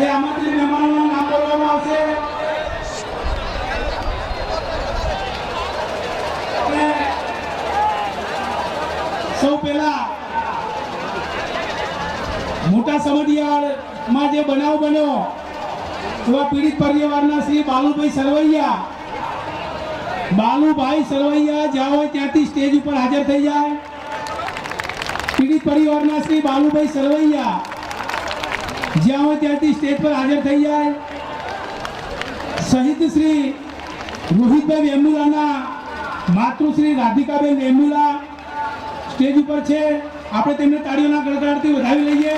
જે આમંત્રિત મહેમાનોનું નામ બોલવામાં આવશે અને સૌ પહેલા મોટા સમઢિયાળમાં જે બનાવ બન્યો એવા પીડિત પરિવારના શ્રી બાલુભાઈ સરવૈયા જ્યાં હોય ત્યાંથી સ્ટેજ ઉપર હાજર થઈ જાય। પીડિત પરિવારના શ્રી બાલુભાઈ સરવૈયા જ્યાં હોય ત્યાંથી સ્ટેજ પર હાજર થઈ જાય। શહીદ શ્રી રોહિતભાઈ વેમુલાના માતૃશ્રી રાધિકાબેન વેમુલા સ્ટેજ ઉપર છે, આપણે તેમને તાળીઓના ગડગડાટથી વધાવી લઈએ।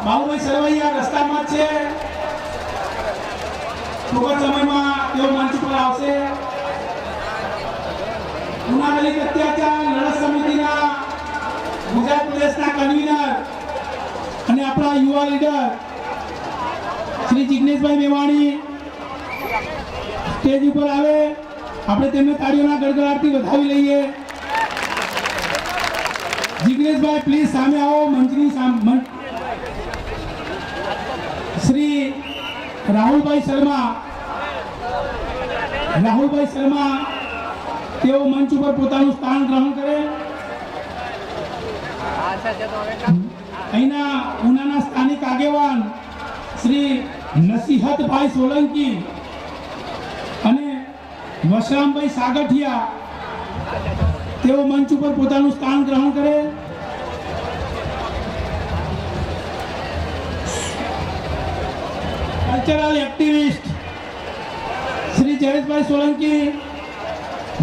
બાલુભાઈ સરવૈયા રસ્તામાં છે, ટૂંક જ સમયમાં તેઓ મંચ ઉપર આવશે। ઉના દલિત અત્યાચાર લડત સમિતિના ગુજરાત પ્રદેશના કન્વીનર અને આપણા યુવા લીડર શ્રી જિગ્નેશભાઈ મેવાણી સ્ટેજ ઉપર આવે, આપણે તેમને તાળીઓના ગડગડાટથી વધાવી લઈએ। જિગ્નેશભાઈ પ્લીઝ સામે આવો મંચની સામે। શ્રી રાહુલભાઈ શર્મા તેઓ મંચ ઉપર પોતાનું સ્થાન ગ્રહણ કરે। અહીંના ઉનાના સ્થાનિક આગેવાન શ્રી નસીહતભાઈ સોલંકી અને વશરામભાઈ સાગઠિયા તેઓ મંચ ઉપર પોતાનું સ્થાન ગ્રહણ કરે। કલ્ચરલ એક્ટિવિસ્ટ શ્રી જયેશભાઈ સોલંકી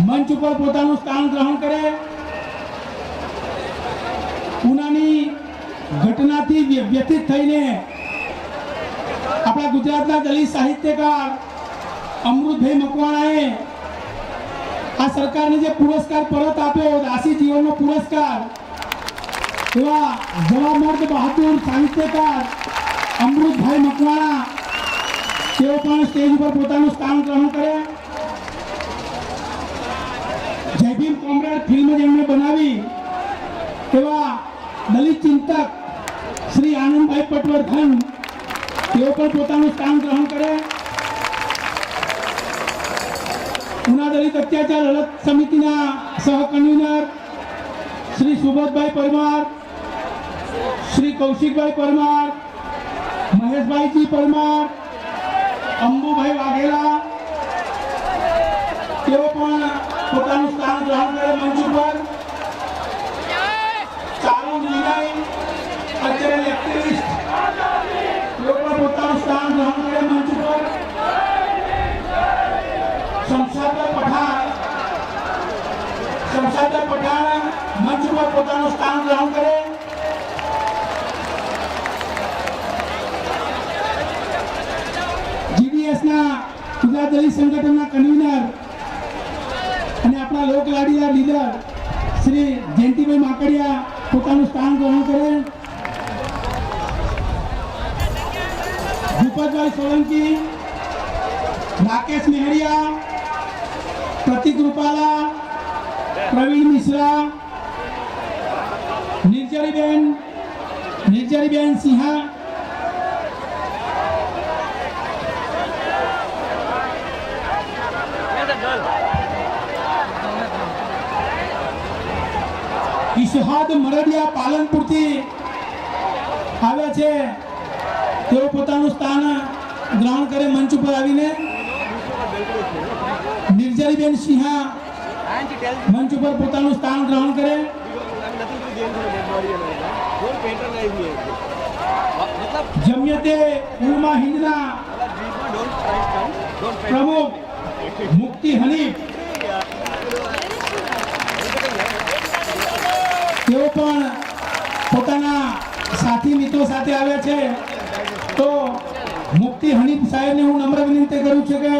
મંચ ઉપર પોતાનું સ્થાન ગ્રહણ કરે। ઉનાની ઘટનાથી વ્યથિત થઈને આપણા ગુજરાતના દલિત સાહિત્યકાર અમૃતભાઈ મકવાણાએ આ સરકારને જે પુરસ્કાર પરત આપ્યો, દાસી જીવનનો પુરસ્કાર, એવા જવામર્દ બહાદુર સાહિત્યકાર અમૃતભાઈ મકવાણા તેઓ પણ સ્ટેજ ઉપર પોતાનું સ્થાન ગ્રહણ કરે। જય ભીમ કોમ્રેડ ફિલ્મ જેમણે બનાવી એવા દલિત ચિંતક શ્રી આનંદભાઈ પટવર્ધન તેઓ પણ પોતાનું સ્થાન ગ્રહણ કરે। ઉના દલિત અત્યાચાર લડત સમિતિના સહકન્વીનર શ્રી સુબોધભાઈ પરમાર, શ્રી કૌશિકભાઈ પરમાર, મહેશભાઈજી પરમાર, અંબુભાઈ વાઘેલા તેઓ પણ પોતાનું સ્થાન ગ્રહણ કરે મંચ ઉપર। ચાલુ વિનય કલ્ચરલ એક્ટિવિસ્ટ તેઓ પણ પોતાનું સ્થાન ગ્રહણ કરે મંચ ઉપર। શમશાદર પઠાણ મંચ ઉપર પોતાનું સ્થાન ગ્રહણ કરે। જીડીએસના ગુજરાત દલિત સંગઠનના કન્વીનર અને આપણા લોકલાડીલા લીડર શ્રી જયંતિભાઈ માકડિયા પોતાનું સ્થાન ગ્રહણ કરે। ભૂપતભાઈ સોલંકી, રાકેશ મેહરિયા, પ્રતિક રૂપાલા, પ્રવીણ મિશ્રા, નિર્જરીબેન સિંહા, ઇશહાદ મરડિયા પાલનપુરથી આવ્યા છે, તેઓ પોતાનું સ્થાન ગ્રહણ કરે મંચ ઉપર આવીને। નિર્જરીબેન સિંહા મંચ ઉપર પોતાનું સ્થાન ગ્રહણ કરે। જમિયતે ઉલમા હિન્દના પ્રમુખ મુફ્તી હનીફ તેઓ પણ પોતાના સાથી મિત્રો સાથે આવ્યા છે, તો મુફ્તી હનીફ સાહેબને હું નમ્ર વિનંતી કરું છું કે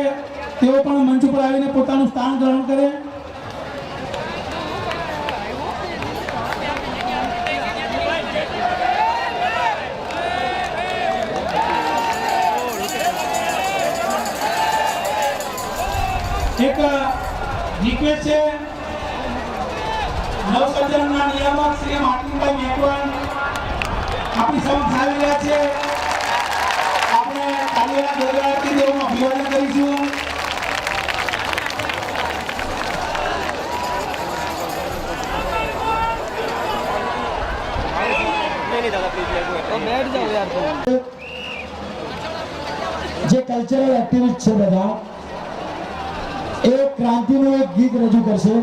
તેઓ પણ મંચ ઉપર આવીને પોતાનું સ્થાન ગ્રહણ કરે। એક રિક્વેસ્ટ છે નવસર્જનના નિયામક શ્રી માર્ટિનભાઈ મેકવાન આપણી સમક્ષ આવી રહ્યા છે. આપણે તાલીઓના ગરગડાટથી તેઓનું અભિવાદન કરીશું. જે કલ્ચરલ એક્ટિવિસ્ટ છે બધા એ ક્રાંતિનું એક ગીત રજૂ કરશે.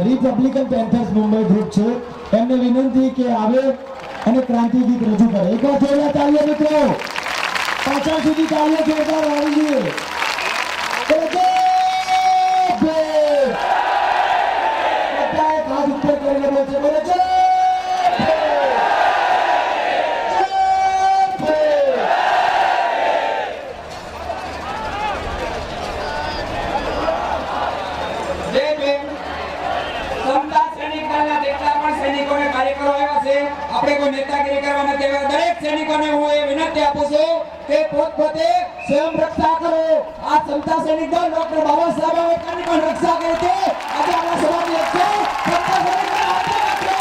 રિપબ્લિકન પેન્થર્સ મુંબઈ ગ્રુપ છે, એમને વિનંતી કે આવે અને ક્રાંતિ ગીત રજૂ કરે. એકવાર જોરદાર તાળીઓ મિત્રો, પાછળ સુધી તાળીઓ જોરદાર આવી જોઈએ. બધાએ હાથ ઉપર કરીને બોલશે, બોલે જય આપણે કોઈ નેતાગીરી કરવાના તેવા દરેક સૈનિકોને હું એ વિનંતી આપું છું કે પોતપોતે સ્વયં રક્ષા કરો. આ સમતા સૈનિક દળ ડોક્ટર બાબા સાહેબ આંબેડકરની પણ રક્ષા કરી છે. આજે આપણા સભાની અધ્યક્ષ સમતા સૈનિકના હાથે રાખો.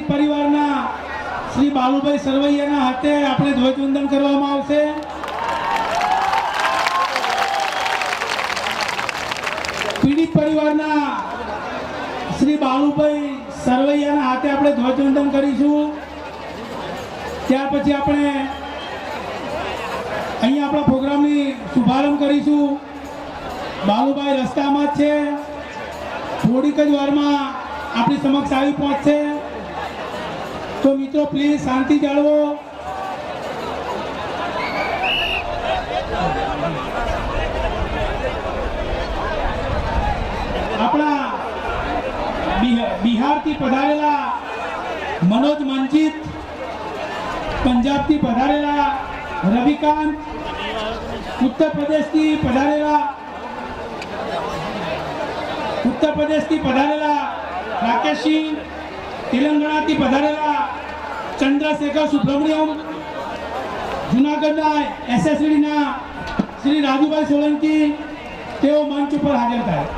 પરિવારના શ્રી બાલુભાઈ સરવૈયાના હાથે આપણે ધ્વજવંદન કરવામાં આવશે. પીડિત પરિવારના શ્રી બાલુભાઈ સરવૈયાના હાથે આપણે ધ્વજવંદન કરીશું. ત્યાર પછી આપણે અહીંયા આપણા પ્રોગ્રામની શુભારંભ કરીશું. બાલુભાઈ રસ્તામાં જ છે, થોડીક જ વારમાં આપણી સમક્ષ આવી પહોંચશે. તો મિત્રો પ્લીઝ શાંતિ જાળવો. આપણા બિહારથી પધારેલા મનોજ મંજીત, પંજાબથી પધારેલા રવિકાંત, ઉત્તર પ્રદેશથી પધારેલા રાકેશસિંહ, તેલંગાણાથી પધારેલા ચંદ્રશેખર સુબ્રમણ્યમ, જુનાગઢના એસએસડીના શ્રી રાજુભાઈ સોલંકી, તેઓ મંચ ઉપર હાજર થાય.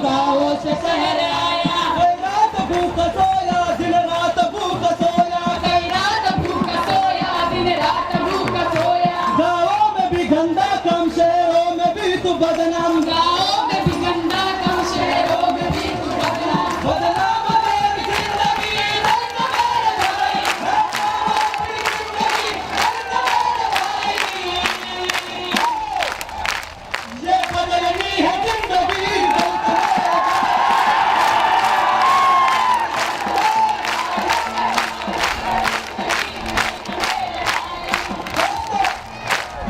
गाँव से शहर आया, कोई रात भूख सोया, दिन रात भूख सोया, कई रात भूख सोया, दिन रात भूख सोया। गाँवों में भी गंदा कम, शहरों में भी तू बदनाम, गाँव में भी गंदा कम, शहरों में भी तू बदनाम। बदनाम तेरी जिंदगी, रंग मेरे भाई, तेरी जिंदगी, ये बदलनी है जिंदगी।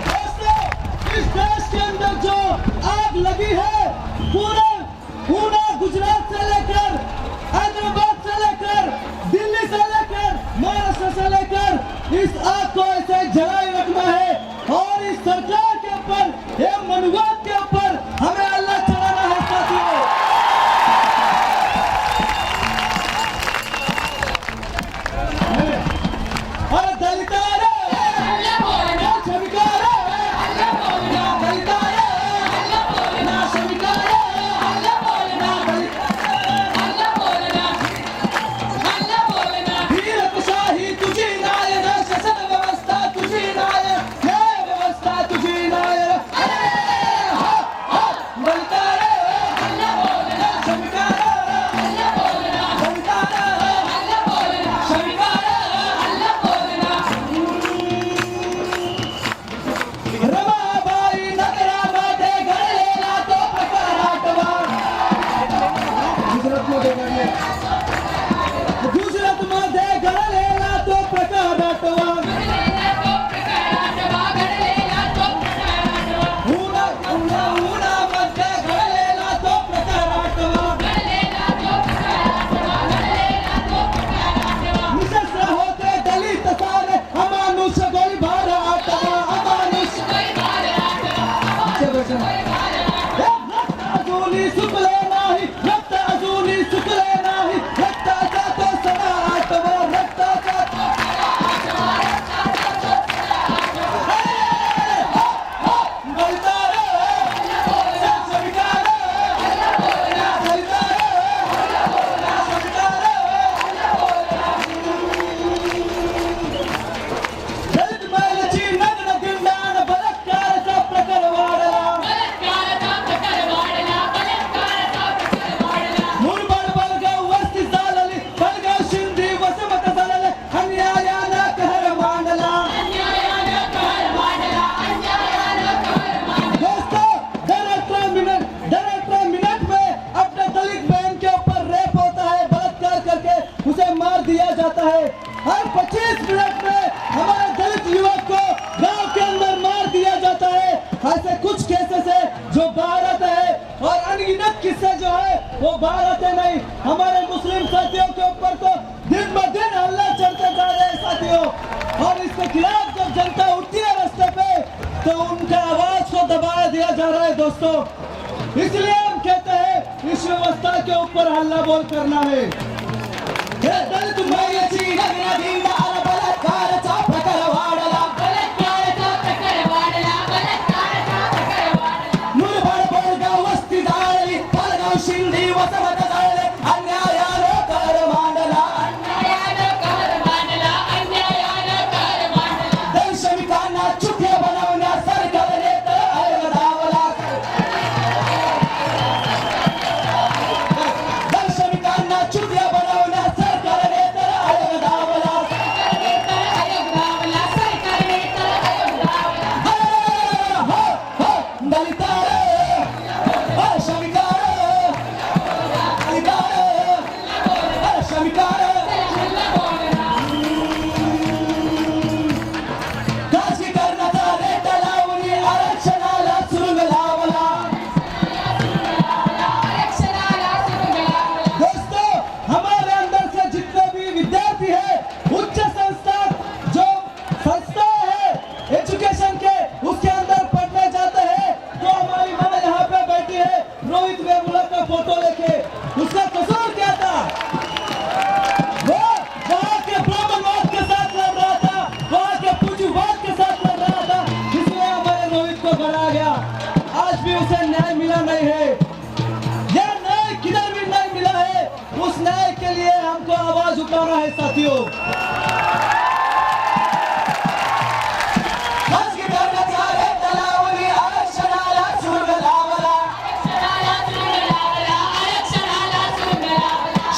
दोस्तों, इस देश के अंदर जो आग लगी है, पूरा गुजरात से लेकर हैदराबाद से लेकर दिल्ली से लेकर महाराष्ट्र से लेकर इस आग को ऐसे जलाए रखना है और इस सरकार के ऊपर, ये मनुवाद के ऊपर हमें अल्लाह चढ़ाना है साथियों। और दलिता रे, अल्लाह बोलना, श्रमिका रे, अल्लाह बोलना, दलिता रे, अल्लाह बोलना, श्रमिका रे, अल्लाह बोलना, दलिता अल्लाह बोलना, अल्लाह बोलना। वीरशाही तुझी नाय, शासन व्यवस्था तुझी नाय, न्याय व्यवस्था तुझी नाय। दलिता रे, अल्लाह बोलना, श्रमिका रे, अल्लाह बोलना, दलिता रे, अल्लाह बोलना, श्रमिका रे, अल्लाह बोलना। रमाबाई नगरामध्ये घडलेला तो प्रकार आठवा। गुजरातमध्ये घडलेला तो प्रकार आठवा। घडलेला तो प्रकार आठवा, घडलेला तो प्रकार आठवा, उन्हामध्ये घडलेला तो प्रकार आठवा। घडलेला तो प्रकार आठवा, घडलेला तो प्रकार आठवा। निशस्त्र होते दलित सारे, अमानुष गोळीबार आठवा, अमानुष। कोई बार आठवा, कोई बार आठवा। रक्त अजूनही सुकले नाही, रक्त अजूनही सुकले नाही, रक्ताचा तो सडा आठवा, रक्ताचा तो दलिता रे, श्रमिका रे, दलिता रे, श्रमिका रे, दलित महिलेची नग्न धिंडाण, बलात्काराचा प्रकार वाढला। बलात्काराचा प्रकार वाढला, बलात्काराचा प्रकार वाढला. मुरबाड बलगाव वस्ती झालेली, बलगाव शिंदे वसमत झालेले, अन्यायानं कहर मांडला। अन्यायानं कहर मांडला, अन्यायानं कहर मांडला. दोस्तों, दर 18 मिनट में अपने दलित बहन के ऊपर रेप होता है, बलात्कार करके उसे मार दिया जाता है। हर 25 मिनट में हमारे दलित युवक को गांव के अंदर मार दिया जाता है। ऐसे कुछ केसेस है जो बाहर आते हैं और अनगिनत किस्से जो है वो बाहर आते नहीं। हमारे मुस्लिम साथियों के ऊपर तो दिन ब दिन हल्ला चढ़ते जा रहे हैं साथियों, और इसके खिलाफ जब जनता उठती है रास्ते पे तो उनका आवाज को दबाया दिया जा रहा है दोस्तों। इसलिए हम कहते हैं इस व्यवस्था के ऊपर हल्ला बोल करना है। हे दलित महिलेची नग्न धिंडाण, बलात्काराचा प्रकार वाढला। बलात्काराचा प्रकार वाढला, बलात्काराचा प्रकार वाढला. मुरबाड बलगाव वस्ती झालेली, बलगाव शिंदे वसमत झाले, अन्यायानं कहर मांडला। अन्यायानं कहर मांडला, अन्यायानं कहर मांडला. दलित श्रमिकांना चुके बनवण्यास सरकारने तर आयोग धावला। दलित श्रमिकांना चुके बनवण्यास सरकारने तर आयोग धावला। आयोग धावला, सरकारने तर आयोग धावला. दलिता रे, श्रमिका रे, दलिता रे, श्रमिका रे, अल्लाह बोलना, खासगीकरणाचा रेट लावून आरक्षणाला सुरुंग लावला। आरक्षणाला सुरुंग लावला. दोस्तों, हमारे अंदर से जितने भी विद्यार्थी है, उच्च संस्था जो संस्था है एजुकेशन के, उसके अंदर पढ़ने जाते हैं, तो हमारी माँ यहाँ पे बैठी है रोहित वेमुला का फोटो लेके। उसका कसूर क्या था? वो वहाँ के ब्राह्मणवाद के साथ लड़ रहा था, वहाँ के पूंजीवाद के साथ लड़ रहा था, इसलिए हमारे रोहित को गढ़ा गया। आज भी उसे न्याय मिला नहीं है। यह न्याय किधर भी नहीं मिला है, उस न्याय के लिए हमको आवाज उठाना है साथियों।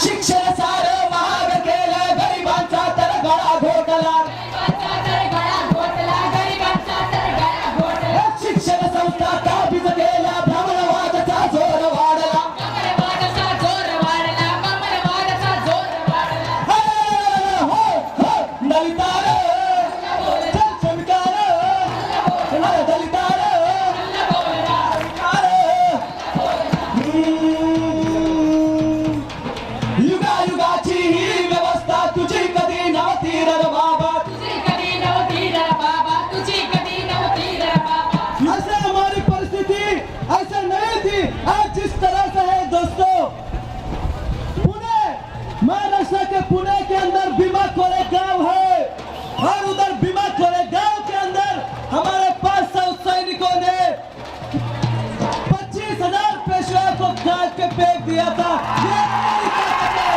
शिक्षण सारं महाग केलं, गरिबांचा तर गळा घोटला। शिक्षण संस्था काबीज केल्या, ब्राह्मणवादाचा जोर वाढला। दलितार चल चमकार, दलितार युगायुगाची ही व्यवस्था तुझी कधी नव्हती रे बाबा। ऐसे हमारी परिस्थिति ऐसे नहीं थी आज जिस तरह से है दोस्तों। पुणे, महाराष्ट्र के पुणे के अंदर भीमा कोरे गांव है और उधर भीमा कोरे गांव के अंदर हमारे 500 सैनिकों ने 25,000 पेशवा को काट के फेंक दिया था। ये हमारी ताकत है।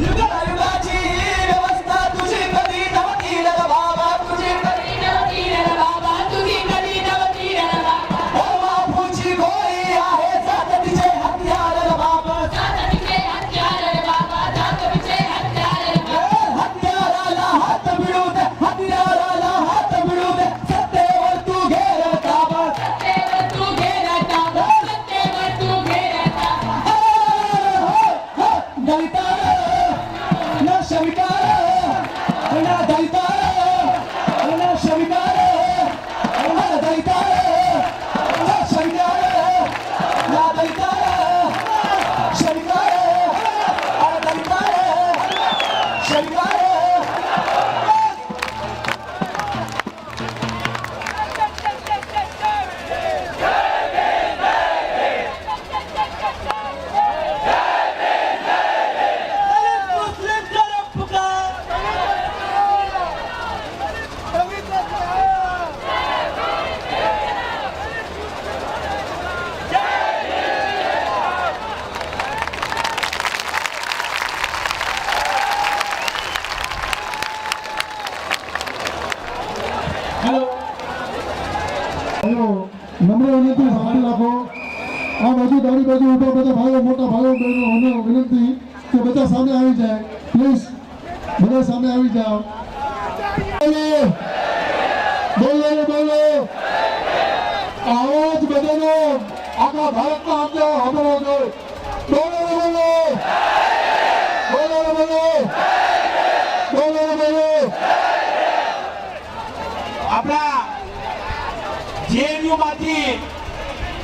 युगायुगाची ही व्यवस्था तुझी कधी नव्हती रे बाबा, तुझी कधी नव्हती रे बाबा, तुझी कधी नव्हती रे बाबा। बापूची गोळी आहे जात तिचे हत्यार रे बाबा, हत्याराला हात मिळू दे, हत्याराला हात मिळू दे, सत्तेवर तू घे रे ताबा। दलितार ना शमिकार, ना दलितार ना शमिकार, ना दलितार ना शमिकार, ना दलितार शमिकार, ना दलितार शमिकार। मुस्लिम तरफ पुकार, हेलो નમ્ર વિનંતી શાંતિ રાખો આ બાજુ દાડી બાજુ ઉભા બધા ભાઈઓ મોટા ભાઈઓ બહેનો અમને વિનંતી કે બધા સામે આવી જાય પ્લીઝ બધા સામે આવી જાઓ બોલો બોલો આવાજ બધાનો આખા ભારતના અંદર સાંભળવો જોઈએ બોલો બોલો બોલો બોલો બોલો બોલો આપણા જેએનયુ માંથી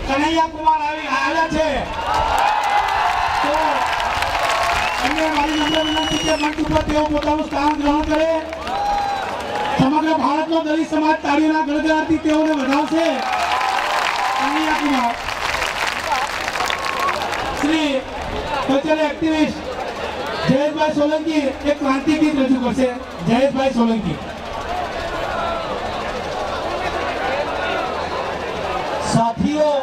કનૈયા કુમાર આવ્યા છે તો એમને મારી નમ્ર વિનંતી કે મંચ ઉપર તેઓ પોતાનું સ્થાન ગ્રહણ કરે। સમગ્ર ભારતનો દલિત સમાજ તાળીઓના ગડગડાટથી તેઓને વધાવશે। કનૈયા કુમાર શ્રી કલ્ચરલ એક્ટિવિસ્ટ જયેશભાઈ સોલંકી એક ક્રાંતિ ગીત રજૂ કરશે। જયેશભાઈ સોલંકી। साथियों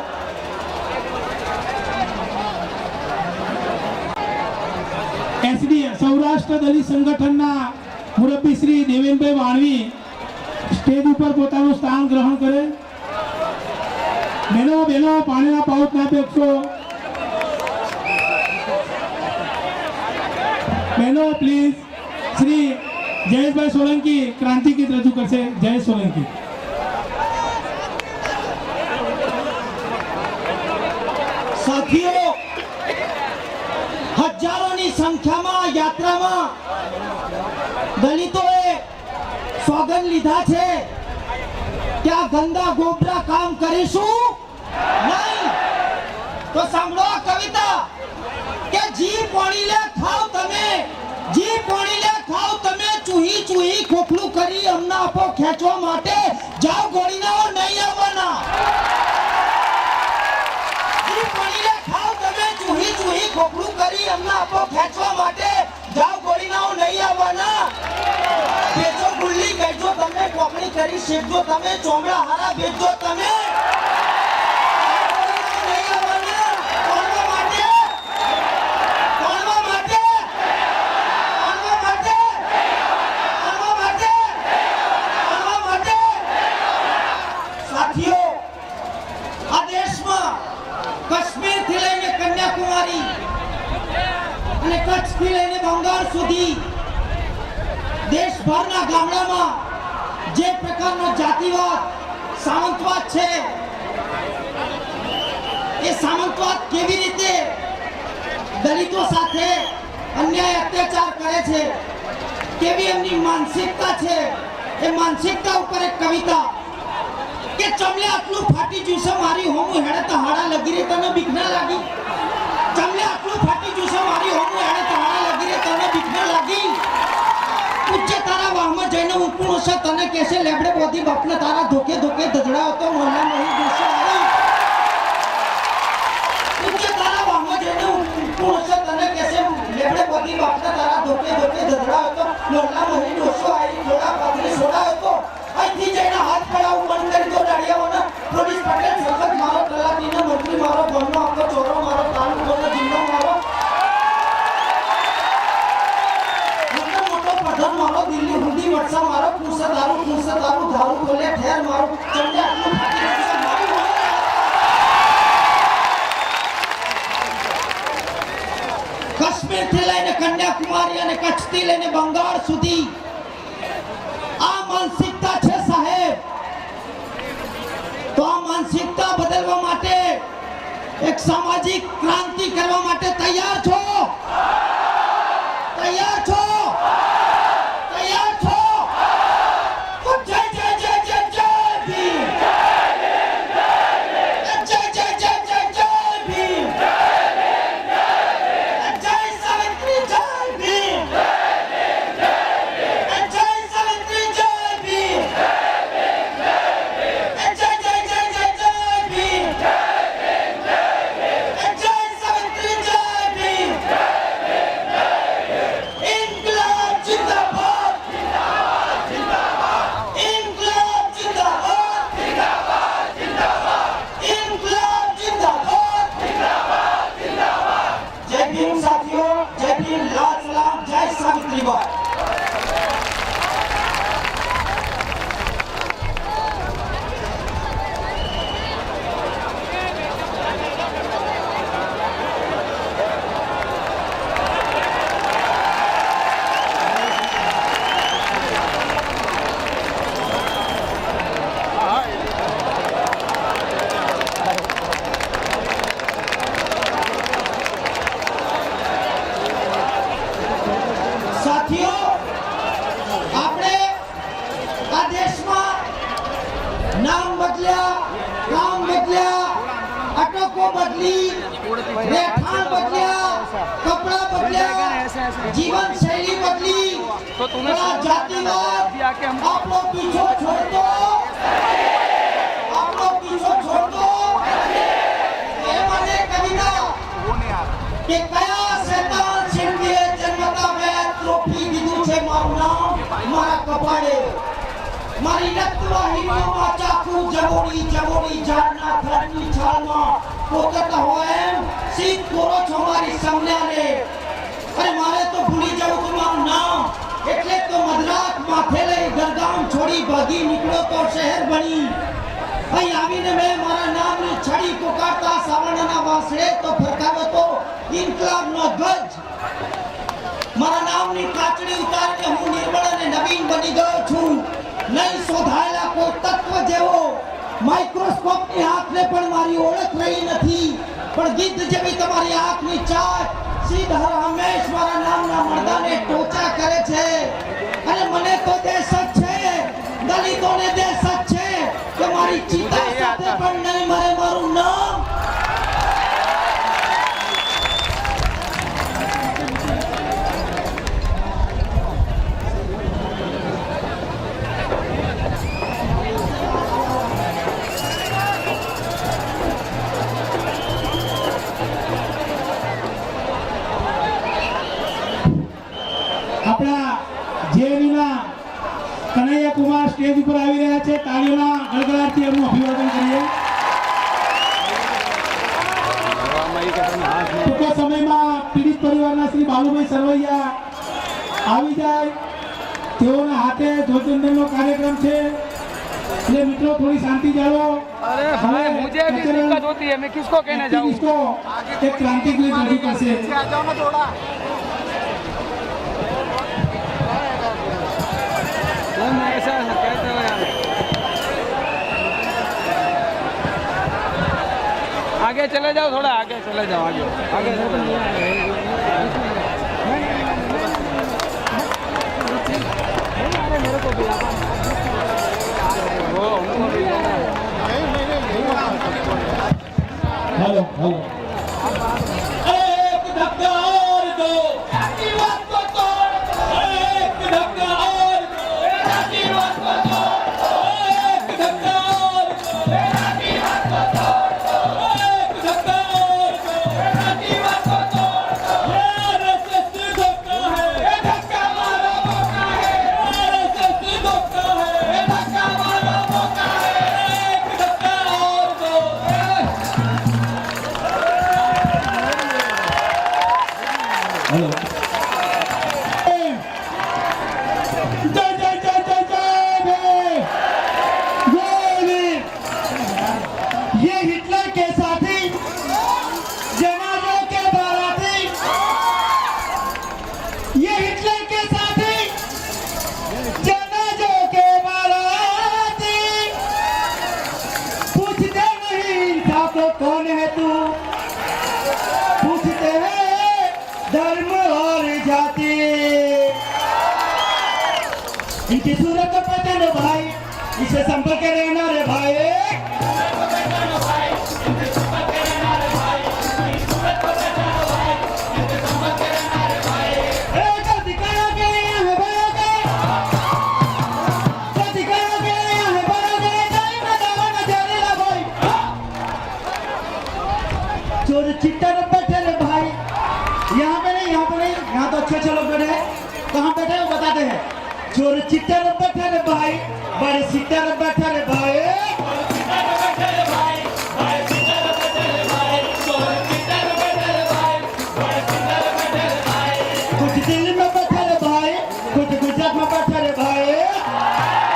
એસડી સૌરાષ્ટ્ર દલિત સંગઠનના મુરબ્બી શ્રી દેવેનભાઈ વાણવી સ્ટેજ ઉપર પોતાનું સ્થાન ગ્રહણ કરે। બહેનો બહેનો પાણીના પાઉચ ના ફેંકશો। બહેનો પ્લીઝ શ્રી જયેશભાઈ સોલંકી ક્રાંતિ ગીત રજૂ કરશે। જયેશ સોલંકી। साथियों हजारों संख्या में यात्रा में दलितों सौगंध लीधा छे क्या गंदा गोबरा काम करीशू नहीं तो सांभळो आ कविता के जी पाणी ले खाओ तमे जी पाणी ले खाओ तमे चूही चूही खोखलू करी अमना आपो खेचवा माटे जाओ गोळीना नहीं आववाना खोखलू करी अमना आपो खेचवा माटे जाओ गोळीनाओ नहीं आववाना बेचो गुल्ली बेचो तमे कोकणी करी शेकजो तमे चोमड़ा हारा बेचो तमे અને કચ્છથી લઈને બંગાળ સુધી દેશભરના ગામડામાં જે પ્રકારનો જાતિવાદ સામંતવાદ છે એ સામંતવાદ કેવી રીતે દલિતો સાથે અન્યાય અત્યાચાર કરે છે, કેવી એમની માનસિકતા છે, એ માનસિકતા ઉપર એક કવિતા કે ચમલે આટલું ફાટી જુશે મારી હોમું હેડે તો હાડા લગી રે તને બીક ના લાગી, ચમલે આટલું ફાટી જુશે મારી હોમું હેડે તો હાડા લગી રે તને બીક ના લાગી, ઉચ્ચે તારા વાહમાં જઈને ઊંકું હશે તને કેસે લેબડે બોધી બાપને તારા ધોકે ધોકે ધધડા હતો મોહલ્લા નહીં દોષે આવી, ઉચ્ચે તારા વાહમાં જઈને ઊંકું હશે તને કેસે લેબડે બોધી બાપને તારા ધોકે ધોકે ધધડા હતો મોહલ્લા નહીં દોષો આવી, થોડા પાદરી સોડા હતો અહીંથી જઈને હાથ પડાવું બંધ કરી દો ડાળિયાઓને, પોલીસ પટેલ સખત મારો, તલાટીનો મંત્રી મારો, ગણનો આખો ચોરો મારો, તાલુકોનો જિલ્લો મારો, મોટો પ્રધાન મારો, દિલ્હી સુધી વટસા મારો, કુંસે દારૂ ધારું ખોલે ઠેર મારો, ચમડે આટલું ફાટી જશે મારી હોય. કાશ્મીરથી લઈને કન્યાકુમારી અને કચ્છથી લઈને બંગાળ સુધી આ માનસિકતા છે સાહેબ. તો આ માનસિકતા બદલવા માટે એક સામાજિક ક્રાંતિ કરવા માટે તૈયાર છો? તૈયાર છો? તૈયાર છો? તો જય જય જય જય જય ભીમ, જય જય જય જય જય ભીમ, જય સાવિત્રી જય ભીમ, જય સાવિત્રી જય ભીમ, જય જય જય જય જય ભીમ, જય સાવિત્રી જય ભીમ, ઇન્કલાબ જિંદાબાદ, ઇન્કલાબ જિંદાબાદ, ઇન્કલાબ જિંદાબાદ, જય ભીમ સાથીઓ, જય ભીમ, લાલ સલામ, જય સાવિત્રીબાઈ. સાથીઓ, આપણે આ દેશમાં નામ બદલ્યા, કામ બદલ્યા, અટકો બદલી, રહેઠાણ બદલ્યા, કપડા બદલ્યા, જીવન શૈલી બદલી, પણ આ જાતિવાદ આપણો પીછો છોડતો, આપણો પીછો છોડતો. એ મને કવિતા કે કયા શેતાન સિંધીએ જન્મતા મેં ટ્રોફી દીધું છે મારું નામ મારા કપાળે, મારી રક્તવાહિનીઓમાં ચાકુ જબોડી જબોડી ઝાડના થડની છાલમાં પોકતા હોય એમ સીધ કોરો છો મારી સંજ્ઞાને. અરે મારે તો ભૂલી જવું તું મારું નામ, એટલે તો મધરાત માથે લઈ ગરગામ છોડી ભાગી નીકળ્યો તો શહેર બની. અહીં આવીને મેં મારા નામની છડી પુકારતા સાવરણના વાંસળે તો ફરકાવ્યો તો ઇન્કલાબનો ધ્વજ. મારા નામની કાચડી ઉતારીને હું નિર્મળ અને નવીન બની ગયો છું. નહીં શોધાયેલા કોઈ તત્વ જેવો માઇક્રોસ્કોપની આંખને પણ મારી ઓળખ રહી નથી, પણ ગીધ જેવી તમારી આંખની ચાટ સીધ હર હંમેશ મારા નામના મર્દાને ટોચા કરે છે. અને મને તો દેશ જ છે, દલિતોને દેશ જ છે કે મારી ચિતા સાથે પણ નહીં મરે મારું નામ. આપણા જેવીના કનૈયા કુમાર સ્ટેજ ઉપર આવી રહ્યા છે. તાળીઓના ગડગડાટથી એમનું અભિવાદન કરીએ. ટૂંકા સમયમાં પીડિત પરિવારના શ્રી બાલુભાઈ સરવૈયા આવી જાય, તેઓના હાથે ધ્વજવંદનનો કાર્યક્રમ છે. એટલે મિત્રો થોડી शांति जाओ। अरे भाई मुझे भी दिक्कत होती है, मैं किसको कहने जाऊँ? एक क्रांति के लिए जल्दी कैसे आ जाओ ना थोड़ा। तुम ऐसा कहते हो यार। आगे चले जाओ, थोड़ा आगे चले जाओ, आगे आगे मेरे को भी वो उनको भी हेलो हेलो एक धक्का और दो आशीर्वाद को तोड़ एक धक्का और दो आशीर्वाद को तोड़ एक धक्का और दो आशीर्वाद को तोड़ एक धक्का और दो आशीर्वाद को तोड़ आरएसएस धोखा है धक्का मारो मौका है आरएसएस धोखा है धक्का मारो मौका है एक धक्का और दो हेलो जय जय जय जय जय गोली ये हिटलर के साथी जनाजों के बाराती ये हिटलर के साथी जनाजों के बाराती पूछते नहीं था को कौन है तू पूछते हैं धर्म और जाति इनकी सूरत को पहचानो भाई इसे संपर्क रहना रे भाई एक अधिकारों के लिए है बड़ोगे अधिकारों के लिए है बड़ोगे जाई ना दावा ना जाने ला भाई चोर चिट्टा न बैठे रे भाई यहाँ पे नहीं यहाँ तो अच्छे लोग बैठे हैं कहाँ बैठे हैं वो बताते हैं चोर चिट्टा न बैठे रे भाई बड़े चिट्टा न बैठे रे भाई कुछ दिल्ली में बैठे रे भाई कुछ गुजरात में बैठे रे भाई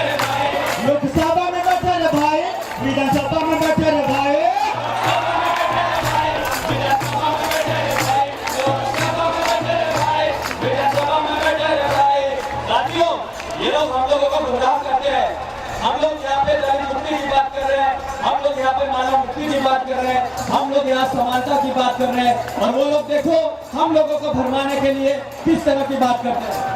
लोकसभा में बैठे रे भाई विधानसभा में बैठे रे भाई साथियों, ये लोग हम लोगों को गुमराह करते हैं। हम लोग यहाँ पे नारी मुक्ति की बात कर रहे हैं, हम लोग यहाँ पे मानव मुक्ति की बात कर रहे हैं, हम लोग यहाँ समानता की बात कर रहे हैं, और वो लोग देखो हम लोगों को भरमाने के लिए किस तरह की बात करते हैं।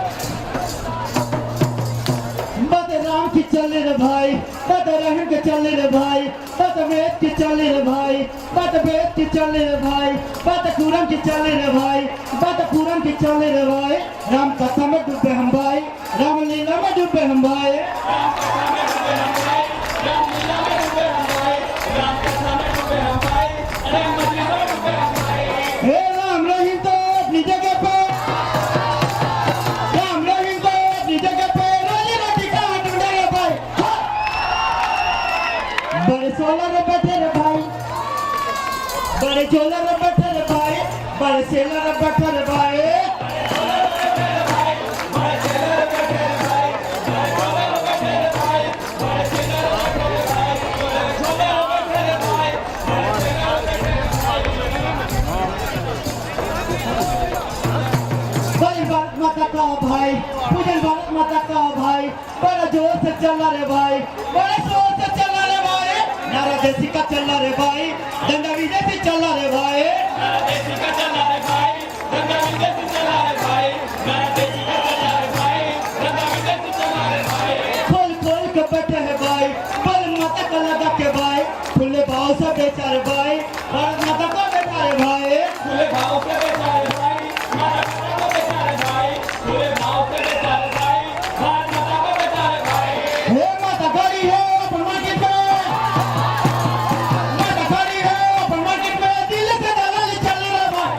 बात राम की चल रे भाई बात रहम के चल रे भाई बात वेद की चल रे भाई बात वेद की चल रे भाई बात कुरान की चल रे भाई बात कुरान की चल रे भाई राम कथा में डूबे हम भाई राम लीला में डूबे हम भाई हे राम रहीम तो अपनी जगह पे राम रहीम तो अपनी जगह पे रोजी रोटी का ढूंढे रे भाई बड़े सोलर में बैठे रे भाई बड़े चोलर में बैठे रे भाई बड़े सेलर में बैठे रे भाई भारत माता का भाई पूजन भारत माता का भाई बड़ा जोर से चला रे भाई बड़े जोर से चला रे भाई नारा देसी का चला रे भाई दंडा विदेशी चला रे भाई खोल खोल के बैठे है भाई बल माता का लगा के भाई खुले भाव से बेचा रे भाई भारत माता का बेचा रे भाई खुले भाव से बेचा रे भाई, भारत माता को बेचा रे भाई, खुले भाव से बेचा रे भाई, भारत माता को बेचा रे भाई। हे माता खड़ी है ओपन मार्केट में माता खड़ी है ओपन मार्केट में दिल्ली से दलाली चल रहा भाई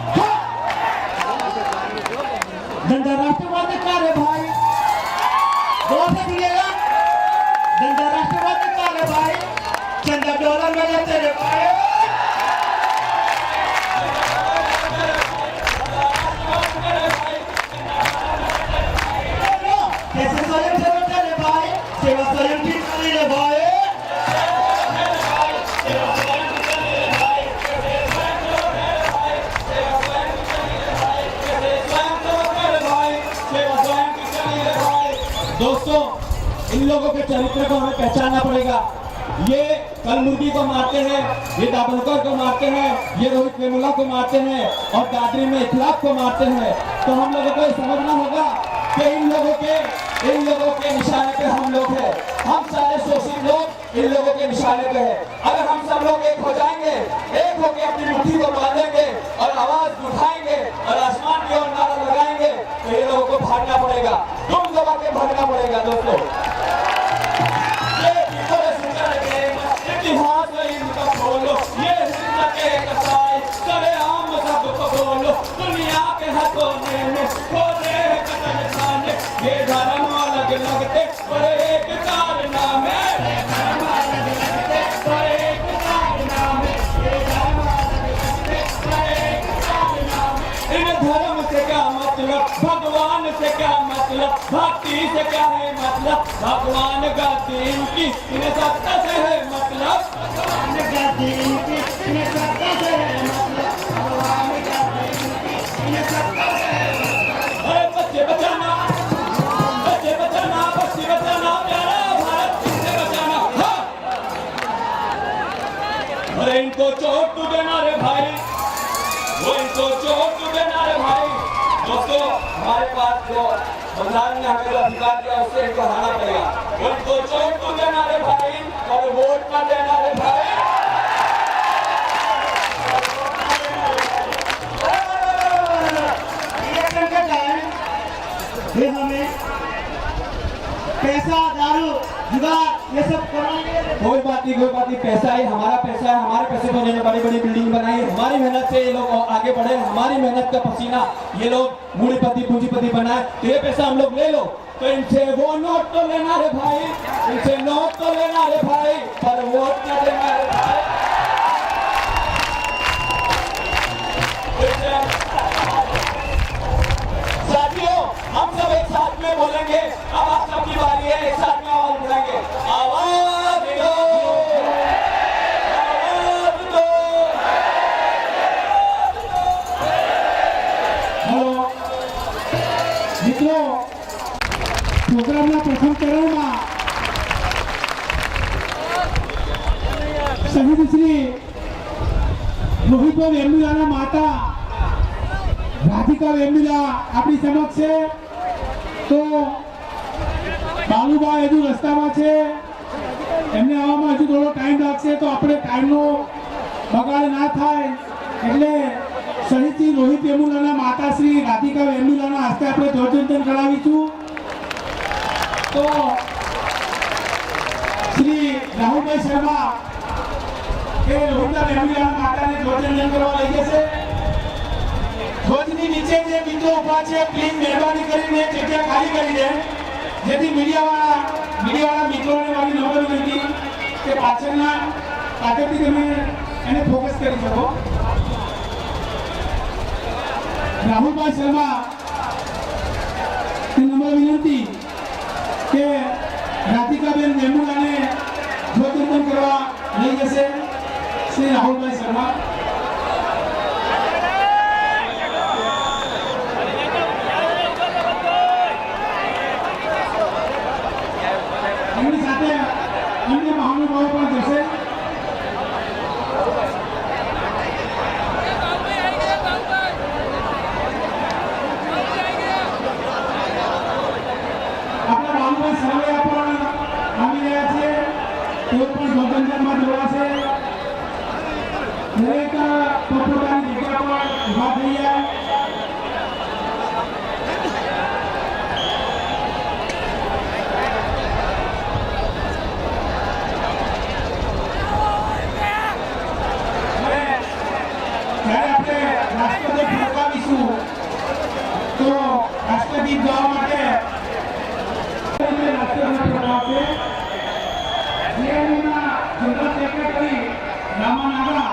धंधा राष्ट्रवादी का रे भाई गौर से सुनिएगा धंधा राष्ट्रवादी का रे भाई चंदा डॉलर में लेते रे भाई कैसे स्वयं सेवा रे भाई सेवा स्वयं की करी रे भाई दोस्तों, इन लोगों के चरित्र को हमें पहचानना पड़ेगा। ये कलमुर्गी को मारते हैं, ये दाभोलकर को मारते हैं, ये रोहित वेमुला को मारते हैं और दादरी में इखलाक को मारते हैं। तो हम लोगों को ये समझना होगा कि इन लोगों के निशाने पे हम लोग हैं। हम सारे शोषित लोग इन लोगों के निशाने पे हैं। अगर हम सब लोग एक हो जाएंगे, एक होकर अपनी मुट्ठी को बांधेंगे और आवाज उठाएंगे और आसमान की ओर नारा लगाएंगे, तो ये लोगों को भागना पड़ेगा, तुम दबा के भागना पड़ेगा। दोस्तों, इतिहास में इनका खोलो, ये हिंद के कसाई करे आम सबको बोलो, दुनिया के हथौने में खोले कदम खाने, ये धर्म अलग लगते पर एक कारनामे, ये धर्म अलग लगते पर एक कारनामे, ये धर्म अलग लगते पर एक कारनामे। इन धर्म से क्या मतलब, भगवान से क्या मतलब, भक्ति से क्या है मतलब, भगवान का दीन की इन्हें सत्ता से है मतलब, भगवान का दीन की इन्हें सत्ता से है मतलब, भगवान का दीन की इन्हें सत्ता से है मतलब। अरे बच्चे बचाना, बच्चे बचाना, बच्चे बचाना, प्यारा भारत से बचाना। हाँ, अरे इनको चोट तू देना रे भाई, वो इनको चोट तू देना रे भाई। दोस्तों, हमारे पास जो संविधान ने हमें जो अधिकार दिया उससे इनको हराना पड़ेगा। उनको चोट तो देना रे भाई और वोट न देना रे भाई। इलेक्शन का टाइम फिर हमें पैसा, दारू, जुगाड़ ये सब कराएंगे। कोई बात नहीं, पैसा है, हमारा पैसा है, हमारे पैसे तो इन्होंने बड़ी बड़ी बिल्डिंग बनाई, हमारी मेहनत से ये लोग आगे बढ़े, हमारी मेहनत का पसीना ये लोग मूढ़ीपति पूंजीपति बनाए, तो ये पैसा हम लोग ले लो। तो इनसे वो नोट तो लेना रे भाई, इनसे नोट तो लेना रे भाई, पर वोट न देना रे भाई। साथियों, हम सब एक साथ में बोलेंगे, अब आप सबकी बारी है, एक साथ में आवाज उठाएंगे, आवाज दो, आवाज दो। हेलो मित्रों, प्रोग्रामના પ્રથમ ચરણમાં શહીદ શ્રી રોહિતભાઈ વેમુલાના માતા રાધિકા વેમુલા આપણી સમક્ષ છે। તો બાલુભાઈ હજુ રસ્તામાં છે, એમને આવવામાં હજુ થોડો ટાઈમ લાગશે, તો આપણે ટાઈમનો બગાડ ના થાય એટલે શહીદ શ્રી રોહિત વેમુલાના માતા શ્રી રાધિકા વેમુલાના હસ્તે આપણે ધ્વજવંદન કરાવીશું। तो श्री राहुलभाई शर्मा के रोहित वेमुला माता ने ध्वजवंदन करवा લઈ જશે। ધ્વજની નીચે જે મિત્રો ઊભા છે, પ્લીઝ મહેરબાની કરીને જગ્યા ખાલી કરી દે, જેથી મીડિયાવાળા મિત્રોને મારી નમ્ર વિનંતી કે પાછળથી તમે એને ફોકસ કરી શકો। રાહુલભાઈ શર્મા ને નમ્ર વિનંતી કે રાધિકાબેન વેમુલાને ધ્વજવંદન કરવા લઈ જશે શ્રી રાહુલભાઈ શર્મા। એમની સાથે અન્ય મહાનુભાવો પણ જશે। આપણા રામભાઈ સરવૈયા પણ આવી રહ્યા છે, તેઓ પણ ધ્વજવંદનમાં જોડાશે। દરેક પોતપોતાની જગ્યા પર ઊભા થઈ જાય। જ્યારે આપણે રાષ્ટ્રગીત ફરકાવીશું તો રાષ્ટ્રગીત ગાવા માટે રાષ્ટ્રગીત ફરકાવશે। જીએનયુના જનરલ સેક્રેટરી રામાનાગા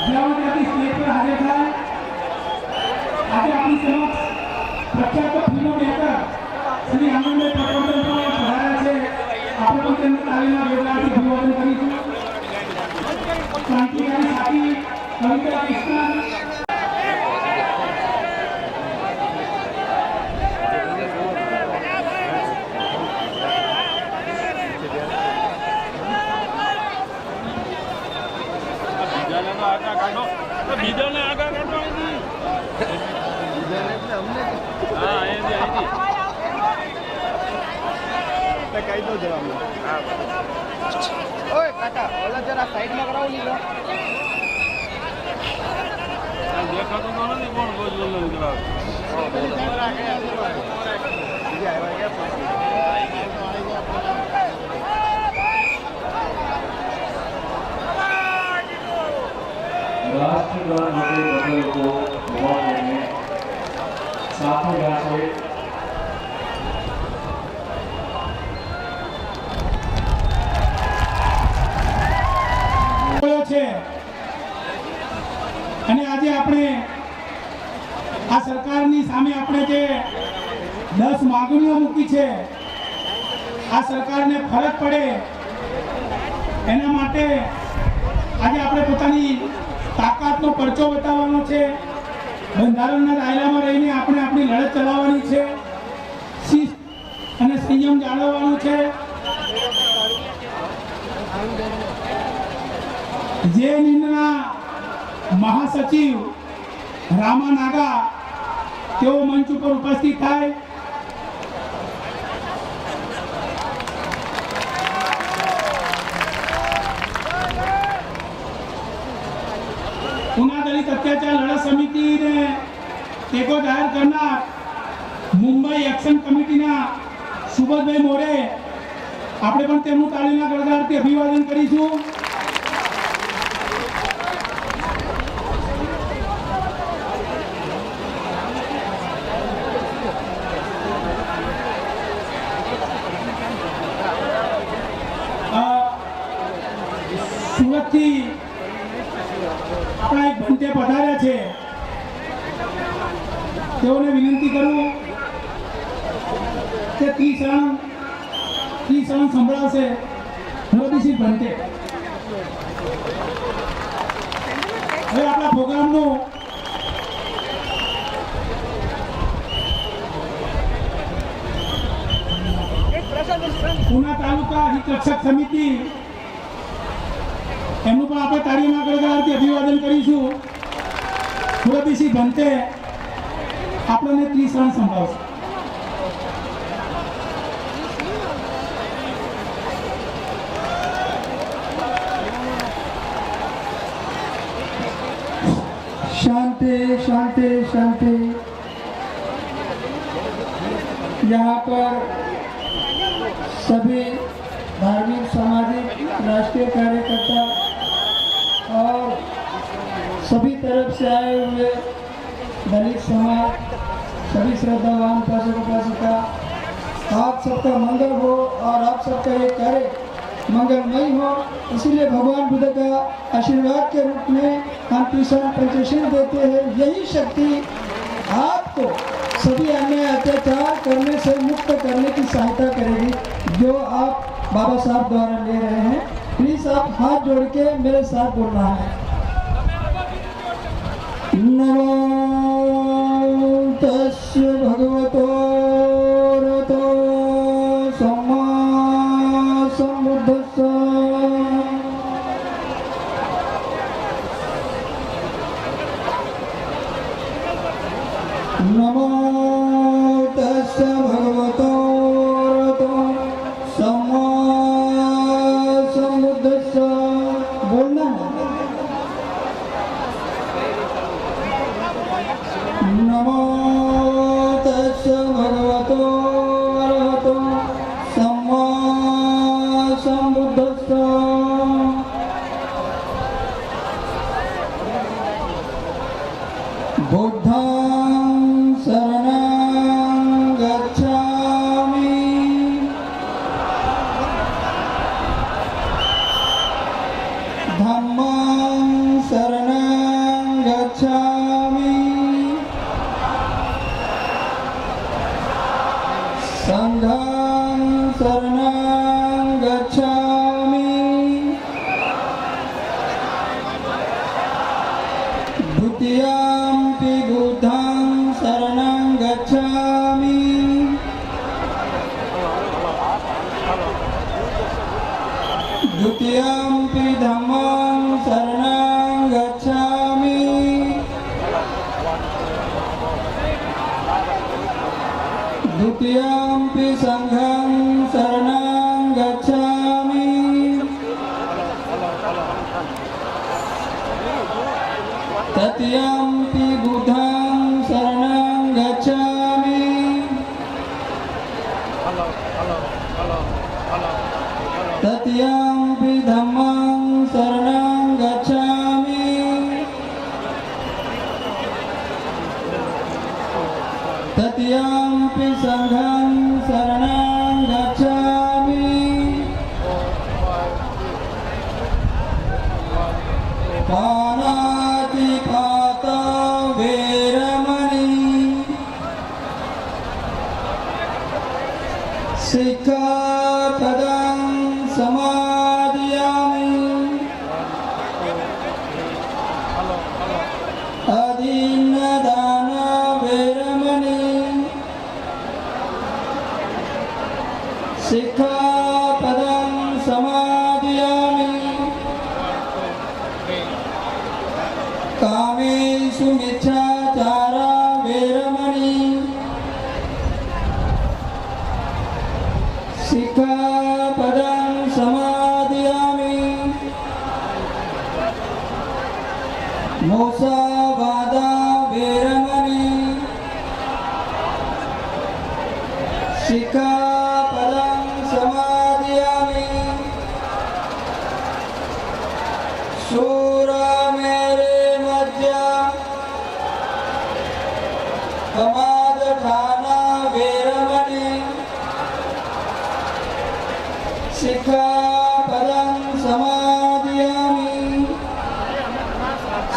જેઓ ત્યાંથી સ્ટેજ પર હાજર થાય। આજે આપણી સમક્ષ પ્રખ્યાત ફિલ્મ મેકર શ્રી આનંદભાઈ પટવર્ધન પણ પધાર્યા છે। આપણે પણ તેમને તાલીના ગેરલાથી અભિવાદન કરીશું। ક્રાંતિકારી સાથી કવિતા કૃષ્ણન ओए काका ओला जरा साइड में कराओ नहीं लो देखा तो नहीं कौन बोल रहा राष्ट्रगान हमारे बदल को हुआ देने साथ में यहाँ से છે અને આજે આપણે આ સરકારની સામે આપણે જે 10 માંગણીઓ મૂકી છે આ સરકારને ફરક પડે એના માટે આજે આપણે પોતાની તાકાતનો પરચો બતાવવાનો છે બંધારણના દાયરામાં રહીને આપણે આપણી લડત ચલાવવાની છે શિસ્ત અને સંયમ જાળવવાનું છે જેએનયુના મહાસચિવ રામા નાગા તેઓ મંચ ઉપર ઉપસ્થિત થાય ઉના દલિત અત્યાચાર લડત સમિતિને ટેકો જાહેર કરનાર મુંબઈ એક્શન કમિટીના સુબોધભાઈ મોરે આપણે પણ તેમનું તાળીના ગણગણાટથી અભિવાદન કરીશું સુરતથી આપણા એક ભંતે પધાર્યા છે તેઓને વિનંતી કરું કે ત્રિશરણ સંભળાવશે મોદીસિંહ ભંતે હવે આપણા પ્રોગ્રામનું ઉના તાલુકા હિત રક્ષક સમિતિ એમનું પણ આપણે તાળીમાં ગણગણાટથી અભિવાદન કરીશું મોદીસિંહ ભંતે આપણને ત્રિશરણ સંભળાવશે शांति शांति शांति। यहाँ पर सभी धार्मिक सामाजिक राष्ट्रीय कार्यकर्ता और सभी तरफ से आए हुए दलित समाज सभी श्रद्धावान उपासक उपासिका आप सबका मंगल हो और आप सबका ये कार्य मंगलमय हो इसीलिए भगवान बुद्ध का आशीर्वाद के रूप में हम त्रिशरण पंचशील देते हैं। यही शक्ति आपको सभी अन्य अत्याचार करने से मुक्त करने की सहायता करेगी जो आप बाबा साहब द्वारा ले रहे हैं। प्लीज आप हाथ जोड़ के मेरे साथ बोलना है। नमो तस्य भगवतो रतो सम्मा सम्बुद्धस्स। नमो तस्य भगवतो रतो सम्मा सम्बुद्धस्स। बोलना है। नमो तस्य भगवतो अरहतो सम्मा सम्बुद्धस्स। बुद्धं शरणं गच्छामि धम्मं शरणं गच्छामि संघं शरणं गच्छामि द्वितीयंपि बुद्धं शरणं गच्छामि द्वितीयंपि धम्मं शरणं गच्छामि द्वितीयंपि संघं शरणं तत्यंपि बुद्धं शरणं गच्छामि तत्यंपि धम्मं शरणं गच्छामि तत्यंपि संघं शरणं गच्छामि पानातिपाता वेरमणि सिक्खापदं समादयामि अदीनदान वेरमणि सिक्खापदं समादयामि कामेषु मिथ्याचारा वेरमणि सिक्खापदं समादयामि मुसावादा वेरमणि सिक्खापदं समादयामि शूरमेरे मध्य समादधाना वेरमणि सिक्खापदं समादयामि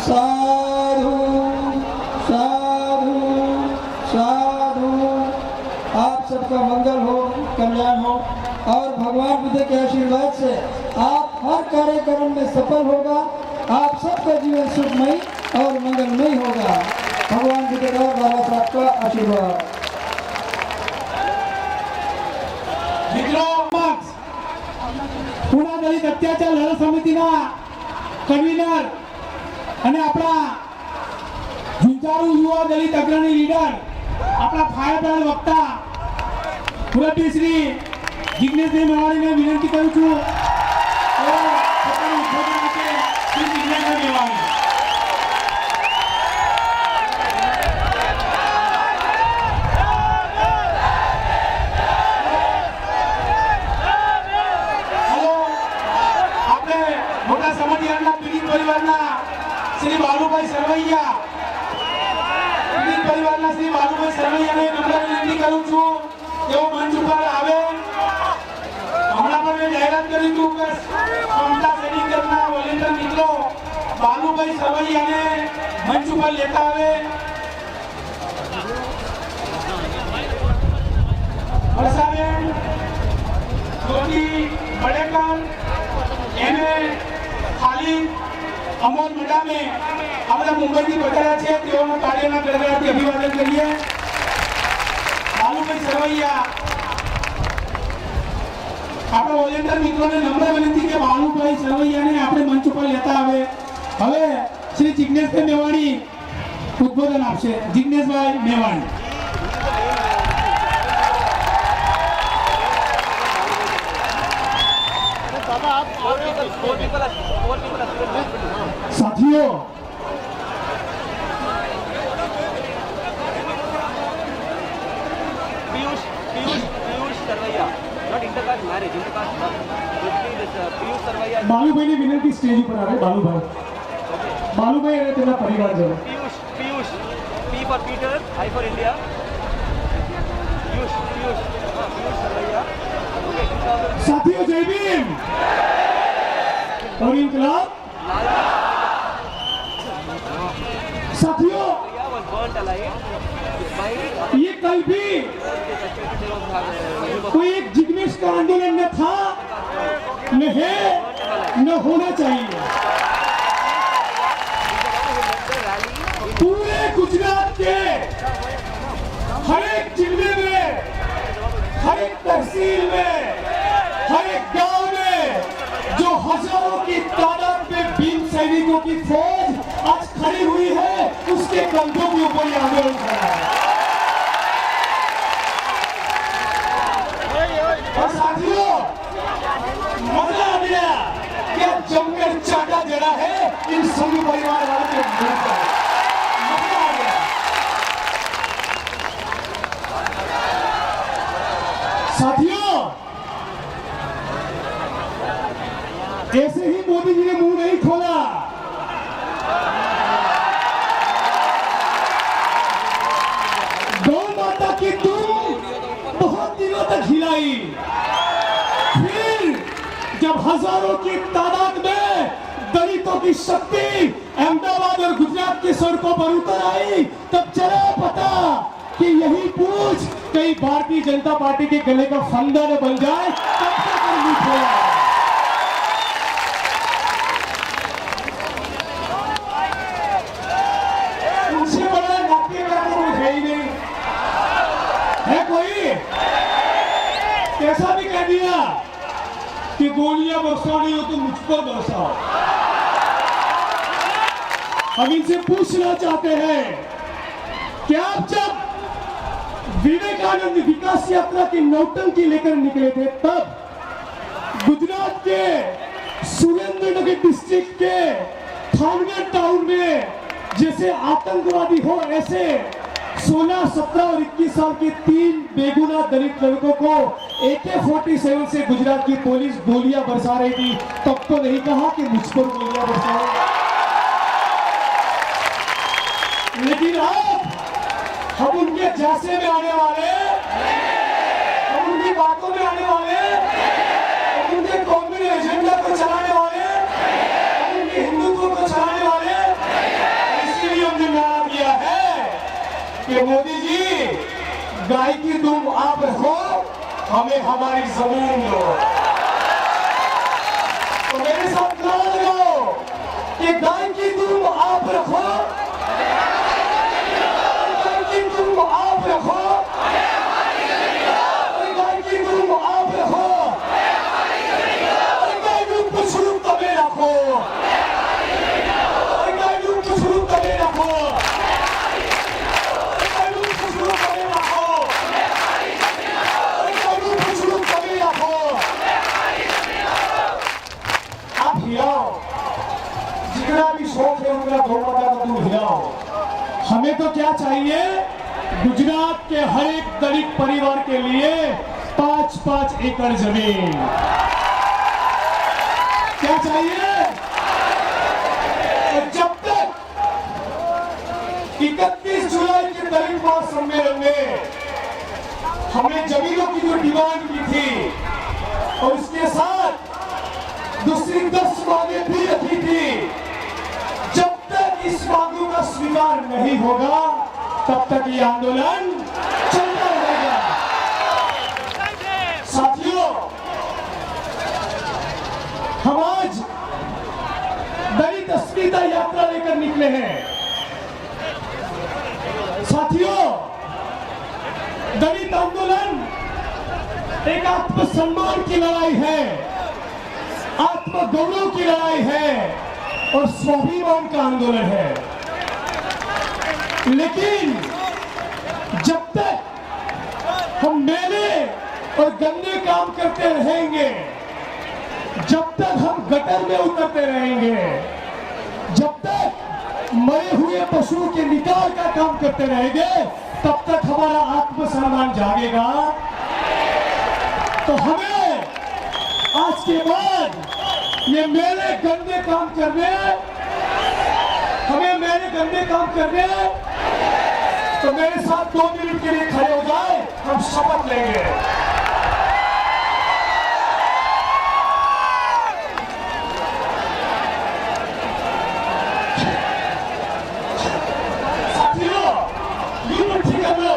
साधु साधु साधु। आप सबका मंगल हो, कल्याण हो और भगवान बुद्ध के आशीर्वाद से आप हर कार्यक्रम में सफल होगा। आप सबका जीवन सुखमय और मंगलमय होगा। भगवान बुद्ध का बाबा साहब का आशीर्वाद। મિત્રો પૂર્ણ દલિત અત્યાચાર લડત સમિતિના કન્વીનર અને આપણા ઝુંઝાरू યુવા દલિત અગ્રણી લીડર આપણા ફાયરબ્રાન્ડ વક્તા મુરબ્બી શ્રી જિગ્નેશભાઈ મેવાણીને વિનંતી કરું છું તો પોતાનું ઉદ્બોધન આપે શ્રી જિગ્નેશભાઈ મેવાણી। श्री बालूभाई सरवैया पीड़ित परिवाરના શ્રી બાલુભાઈ સરવૈયાને નમ્ર વિનંતી કરું છું તેઓ મંચ ઉપર આવે। હમણાં પણ મેં જાહેરાત કરી હતું કે સમતા સૈનિકના વોલેન્ટિયર મિત્રો બાલુભાઈ સરવૈયાને મંચ ઉપર લેતા આવે। વર્ષાબેન જ્યોતિ બડેકર એને ખાલી અમોલ મેડામે આપણે મુંબઈથી પધાર્યા છે તેઓના કાર્યના ગણગણાથી અભિવાદન કરીએ। બાલુભાઈ સરવૈયા આપણા વોલેન્ટિયર મિત્રોને નમ્ર વિનંતી કે બાલુભાઈ સરવૈયાને આપણે મંચ ઉપર લેતા આવે। હવે શ્રી જિગ્નેશભાઈ મેવાણી ઉદ્બોધન આપશે। જિગ્નેશભાઈ મેવાણી। साथियों Piyush Sarvaiya, not intercaste marriage, intercaste Piyush Sarvaiya. Balubhai ની વિનંતી સ્ટેજ ઉપર આવે। બાલુભાઈ અને તેના પરિવારજનો। Piyush, P for Peter, I for India. Piyush Sarvaiya. Okay, 2000. साथियों जय भीम और इनकलाब। साथियों Sarvaiya was burnt alive by ये कल भी कोई एक जिग्नेश का आंदोलन न था, न है, न होना चाहिए। पूरे गुजरात के हर एक जिले में, हर एक तहसील में, हर एक गांव में जो हजारों की तादाद में भीम सैनिकों की फौज आज खड़ी हुई है, उसके कंधों के ऊपर ये आंदोलन खड़ा है। और साथियों मजा आ गया कि जमकर चाटा जड़ा है इन सभी परिवार वालों के मुंह पर। साथियों, ऐसे ही मोदी जी ने मुंह नहीं खोला। गौ माता की तुम बहुत दिनों तक हिलाई, फिर जब हजारों की तादाद में दलितों की शक्ति अहमदाबाद और गुजरात की सड़कों पर उतर आई, तब चला पता कि यही पूछ कहीं भारतीय जनता पार्टी के गले का फंदा न बन जाए। तब तक नहीं खोला। उनसे बड़ा नाट्य का कोई है ही नहीं, है कोई? कैसा भी कह दिया कि गोलियां बरसानी हो तो मुझ पर बरसाओ। हम इनसे पूछना चाहते हैं कि आप जब विवेकानंद विकास यात्रा की नौटंकी लेकर निकले थे, तब गुजरात के सुरेंद्रनगर डिस्ट्रिक्ट के थानगढ़ टाउन में जैसे आतंकवादी हो, ऐसे 16, 17 और 21 साल के 3 बेगुनाह दलित लड़कों को AK-47 से गुजरात की पुलिस गोलियां बरसा रही थी, तब तो नहीं कहा कि मुझ पर गोलियां बरसाओ। लेकिन अब हम उनके झांसे में आने वाले, हम उनकी बातों में आने वाले, हम उनके कौमी एजेंडा को चलाने वाले, हम उनके हिंदुत्व को चलाने वाले। इसीलिए हमने नारा दिया है कि मोदी जी, गाय की दुम आप रखो, हमें हमारी जमीन दो। तो मेरे साथ नारा लगाओ कि गाय की दुम आप रखो, तुम आप रखो, गाय की तुम आप रखो, गाय को शुरू तबे रखो, गाय को शुरू तबे रखो, गाय को शुरू तबे रखो, गाय को शुरू तबे रखो। आप हिलाओ, जितना भी शौक है उनका गौ माता का तुम हिलाओ। हमें तो क्या चाहिए, गुजरात के हर एक दलित परिवार के लिए 5-5 एकड़ जमीन। क्या चाहिए? और जब तक 31 जुलाई के दलित महासम्मेलन में हमने जमीनों की जो डिमांड की थी और उसके साथ दूसरी 10 मांगे भी रखी थी, जब तक इस मांगों का स्वीकार नहीं होगा, तब तक ये आंदोलन चलता रहेगा। साथियों, हम आज दलित अस्मिता यात्रा लेकर निकले हैं। साथियों, दलित आंदोलन एक आत्मसम्मान की लड़ाई है, आत्मगौरव की लड़ाई है और स्वाभिमान का आंदोलन है। लेकिन जब तक हम मेले और गंदे काम करते रहेंगे, जब तक हम गटर में उतरते रहेंगे, जब तक मरे हुए पशुओं के निकाल का काम करते रहेंगे, तब तक हमारा आत्मसम्मान जागेगा। तो हमें आज के बाद ये मेरे गंदे काम करने, हमें मेरे गंदे काम करने, तो मेरे साथ 2 मिनट के लिए खड़े हो जाए, हम शपथ लेंगे। साथियों, यूं ठीक कर लो,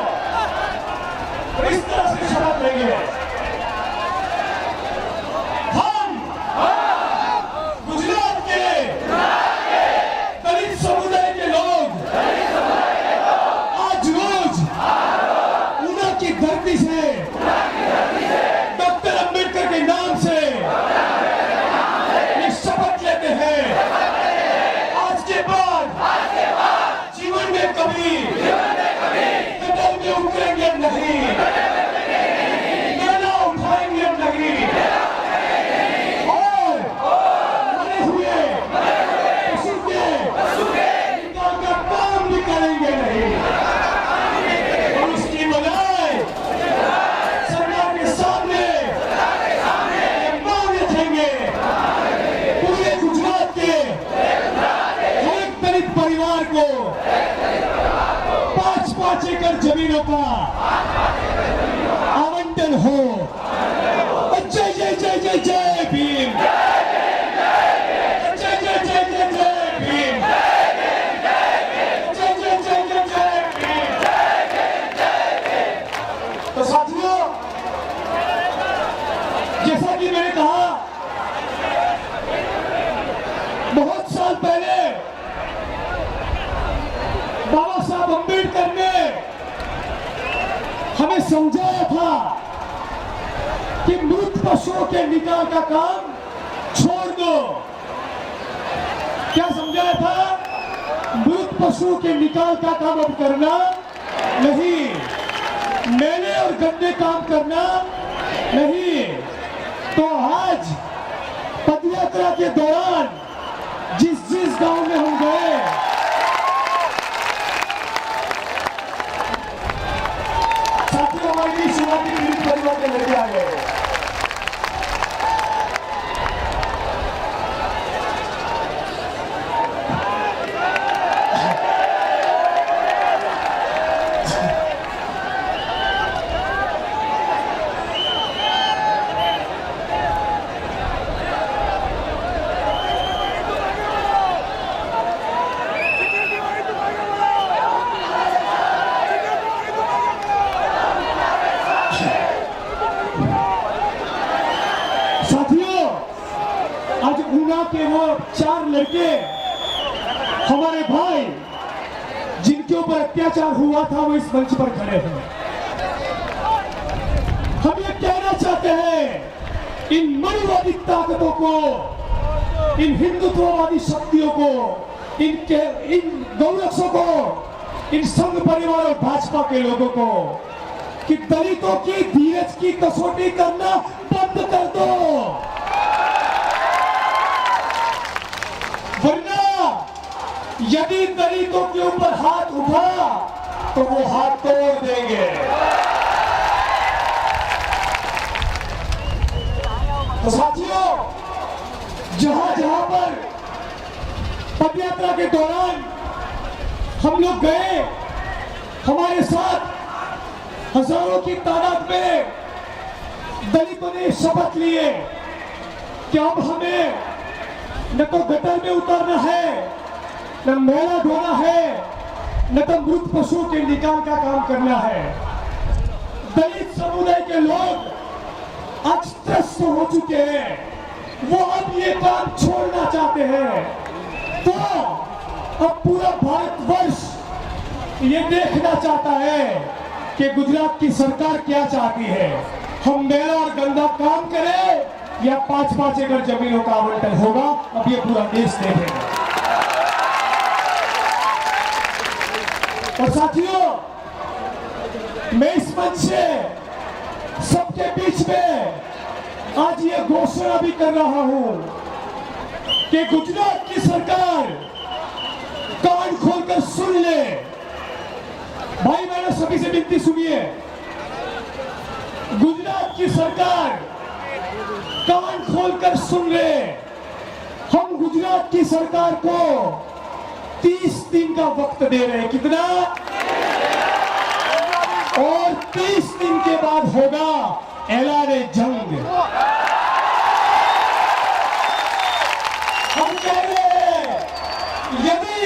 इस तरह से शपथ लेंगे। धरती से एकड़ जमीनों का आवंटन हो। जय जय जय जय जय भीम, जय जय जय जय जय भीम, जय जय जय जय जय भीम। तो साथियों, जैसा कि मैंने कहा, बहुत साल पहले बाबा साहब अम्बेडकर ने हमें समझाया था कि मृत पशुओं के निकाल का काम छोड़ दो। क्या समझाया था? मृत पशुओं के निकाल का काम अब करना नहीं, मेले और गंदे काम करना नहीं। तो आज पदयात्रा के दौरान जिस जिस गांव में हम गए, साथियों, हमारी शुरुआती पीड़ित परिवार के लड़के आ गए। आज ऊना के वो 4 लड़के, हमारे भाई, जिनके ऊपर अत्याचार हुआ था, वो इस मंच पर खड़े हैं। हम ये कहना चाहते हैं इन मनुवादी ताकतों को, इन हिंदुत्ववादी शक्तियों को, इन गौरक्षों को, इन संघ परिवार और भाजपा के लोगों को कि दलितों की धीरज की कसौटी करना बंद कर दो, वरना यदि दलितों के ऊपर हाथ उठा तो वो हाथ तोड़ देंगे। तो साथियों, जहां जहां पर पदयात्रा के दौरान हम लोग गए, हमारे साथ हजारों की तादाद में दलितों ने शपथ लिए कि अब हमें न तो गटर में उतरना है, न मैला धोना है, न तो मृत पशुओं के निकाल का काम करना है। दलित समुदाय के लोग आज त्रस्त हो चुके हैं, वो अब ये काम छोड़ना चाहते हैं। तो अब पूरा भारतवर्ष ये देखना चाहता है कि गुजरात की सरकार क्या चाहती है। हम मैला और गंदा काम करें या 5-5 एकड़ जमीनों का आवंटन होगा, अब ये पूरा देश देखेगा। और साथियों, मैं इस मंच से सबके बीच में आज ये घोषणा भी कर रहा हूं कि गुजरात की सरकार कान खोलकर सुन ले। भाई बहनों, सभी से विनती सुनिए, गुजरात की सरकार कान खोलकर सुन ले। हम गुजरात की सरकार को 30 दिन का वक्त दे रहे हैं। कितना? और 30 दिन के बाद होगा ऐलान जंग। हम कह रहे हैं, यदि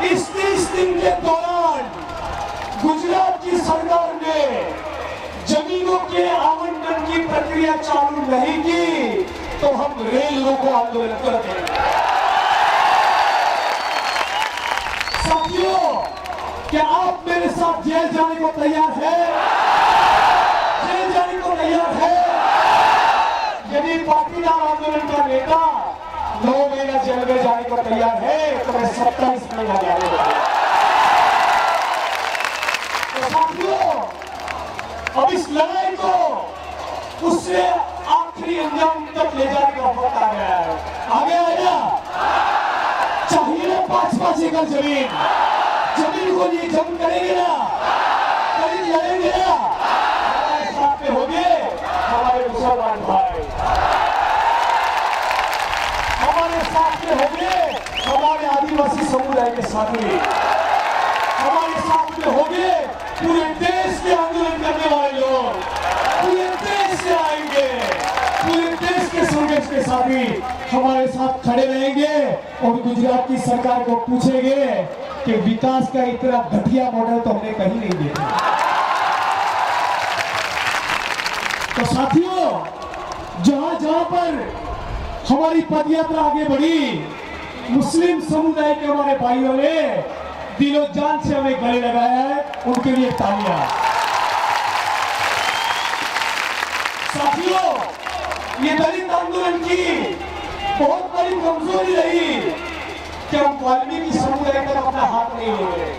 इस 30 दिन के दौरान गुजरात की सरकार ने जमीनों के आवंटन की प्रक्रिया चालू नहीं की तो हम रेल रोको आंदोलन कर देंगे। साथियों, क्या आप मेरे साथ जेल जाने को तैयार हैं? जेल जाने को तैयार है? यदि पाटीदार आंदोलन का नेता 9 महीना जेल में जाने को तैयार है तो मैं 27 महीना जाने को तैयार। तो साथियों, अब इस लड़ाई को उससे आखिरी अंजाम तक ले जाने का वक्त आ गया है। आगे आया चाहिए 5-5 एकड़ जमीन को लिए जंग करेंगे ना, कहीं लड़ेंगे ना, हमारे साथ में होंगे हमारे मुसलमान भाई, हमारे साथ में होंगे हमारे आदिवासी समुदाय के साथी, हमारे साथ में होंगे आएंगे पूरे देश के आंदोलन करने वाले लोग, पूरे देश से आएंगे, पूरे देश के संघर्ष के साथी हमारे साथ खड़े रहेंगे और गुजरात की सरकार को पूछेंगे कि विकास का इतना घटिया मॉडल तो हमने कहीं नहीं देखा। तो साथियों, जहां जहां पर हमारी पदयात्रा आगे बढ़ी, मुस्लिम समुदाय के हमारे भाइयों ने दिलो जान से हमें गले लगाया है, उनके लिए तालियां। साथियों, ये दलित आंदोलन की बहुत बड़ी कमजोरी रही कि हम वाल्मीकि समुदाय पर अपना हाथ नहीं ले,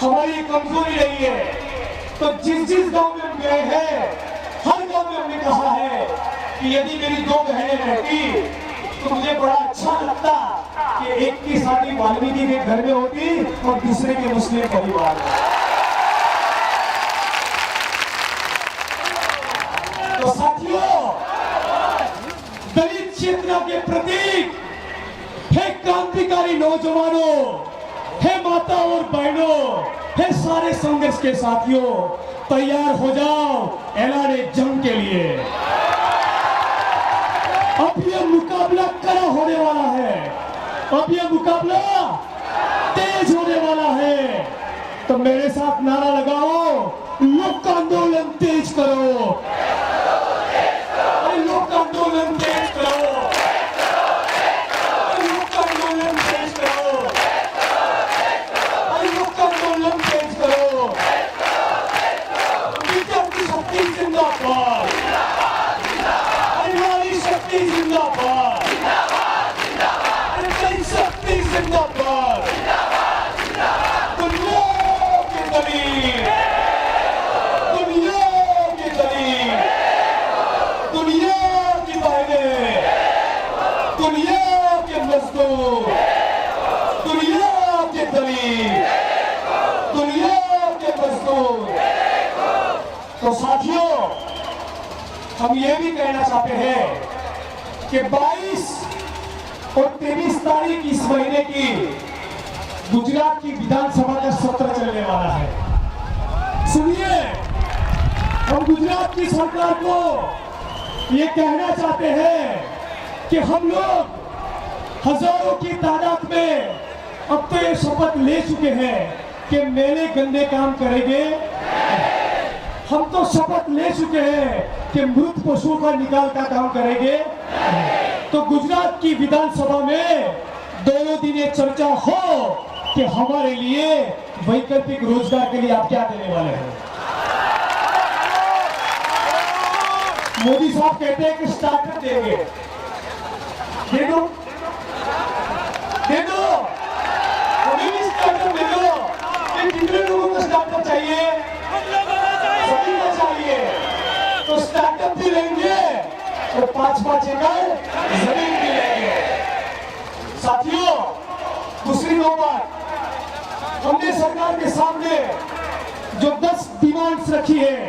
हमारी कमजोरी रही है। तो जिस जिस गांव में हम गए हैं, हर गांव में हमने कहा है कि यदि मेरी दो बहनें रहती तो मुझे बड़ा अच्छा लगता कि एक की शादी वाल्मीकि के घर में होती और दूसरे के मुस्लिम परिवार में। तो साथियों, दलित चेतना के प्रतीक है क्रांतिकारी नौजवानों, है माता और बहनों, है सारे संघर्ष के साथियों, तैयार हो जाओ ऐलान जंग के लिए। अब यह मुकाबला कड़ा होने वाला है, अब यह मुकाबला तेज होने वाला है। तो मेरे साथ नारा लगाओ, लोक आंदोलन तेज करो, अरे लोक आंदोलन तेज करो, अरे लोक आंदोलन तेज करो, अरे लोक आंदोलन तेज करो। विद्यार्थी शक्ति जिंदाबाद, नारी शक्ति जिंदाबाद, अरे कई शक्ति जिंदाबाद। दुनिया के दलील, दुनिया के दलील, दुनिया की बहनें, दुनिया के मजदूर, दुनिया के दलील, दुनिया के मजदूर। तो साथियों, हम ये भी कहना चाहते हैं कि 22 और 23 तारीख इस महीने की गुजरात की विधानसभा का सत्र चलने वाला है। सुनिए, हम गुजरात की सरकार को ये कहना चाहते हैं कि हम लोग हजारों की तादाद में अब तो ये शपथ ले चुके हैं कि मेले गंदे काम करेंगे। हम तो शपथ ले चुके हैं कि मृत पशुओं का निकाल का काम करेंगे। तो गुजरात की विधानसभा में दोनों दिन ये चर्चा हो कि हमारे लिए वैकल्पिक रोजगार के लिए आप क्या देने वाले हैं। मोदी साहब कहते हैं कि स्टार्टअप देंगे, दे दो, दे दो, हमें भी स्टार्टअप दे दो। कितने लोगों को स्टार्टअप चाहिए? सभी को चाहिए। तो स्टार्टअप भी लेंगे और 5-5 एकड़ जमीन भी लेंगे। साथियों, दूसरी बात, हमने सरकार के सामने जो 10 डिमांड्स रखी है,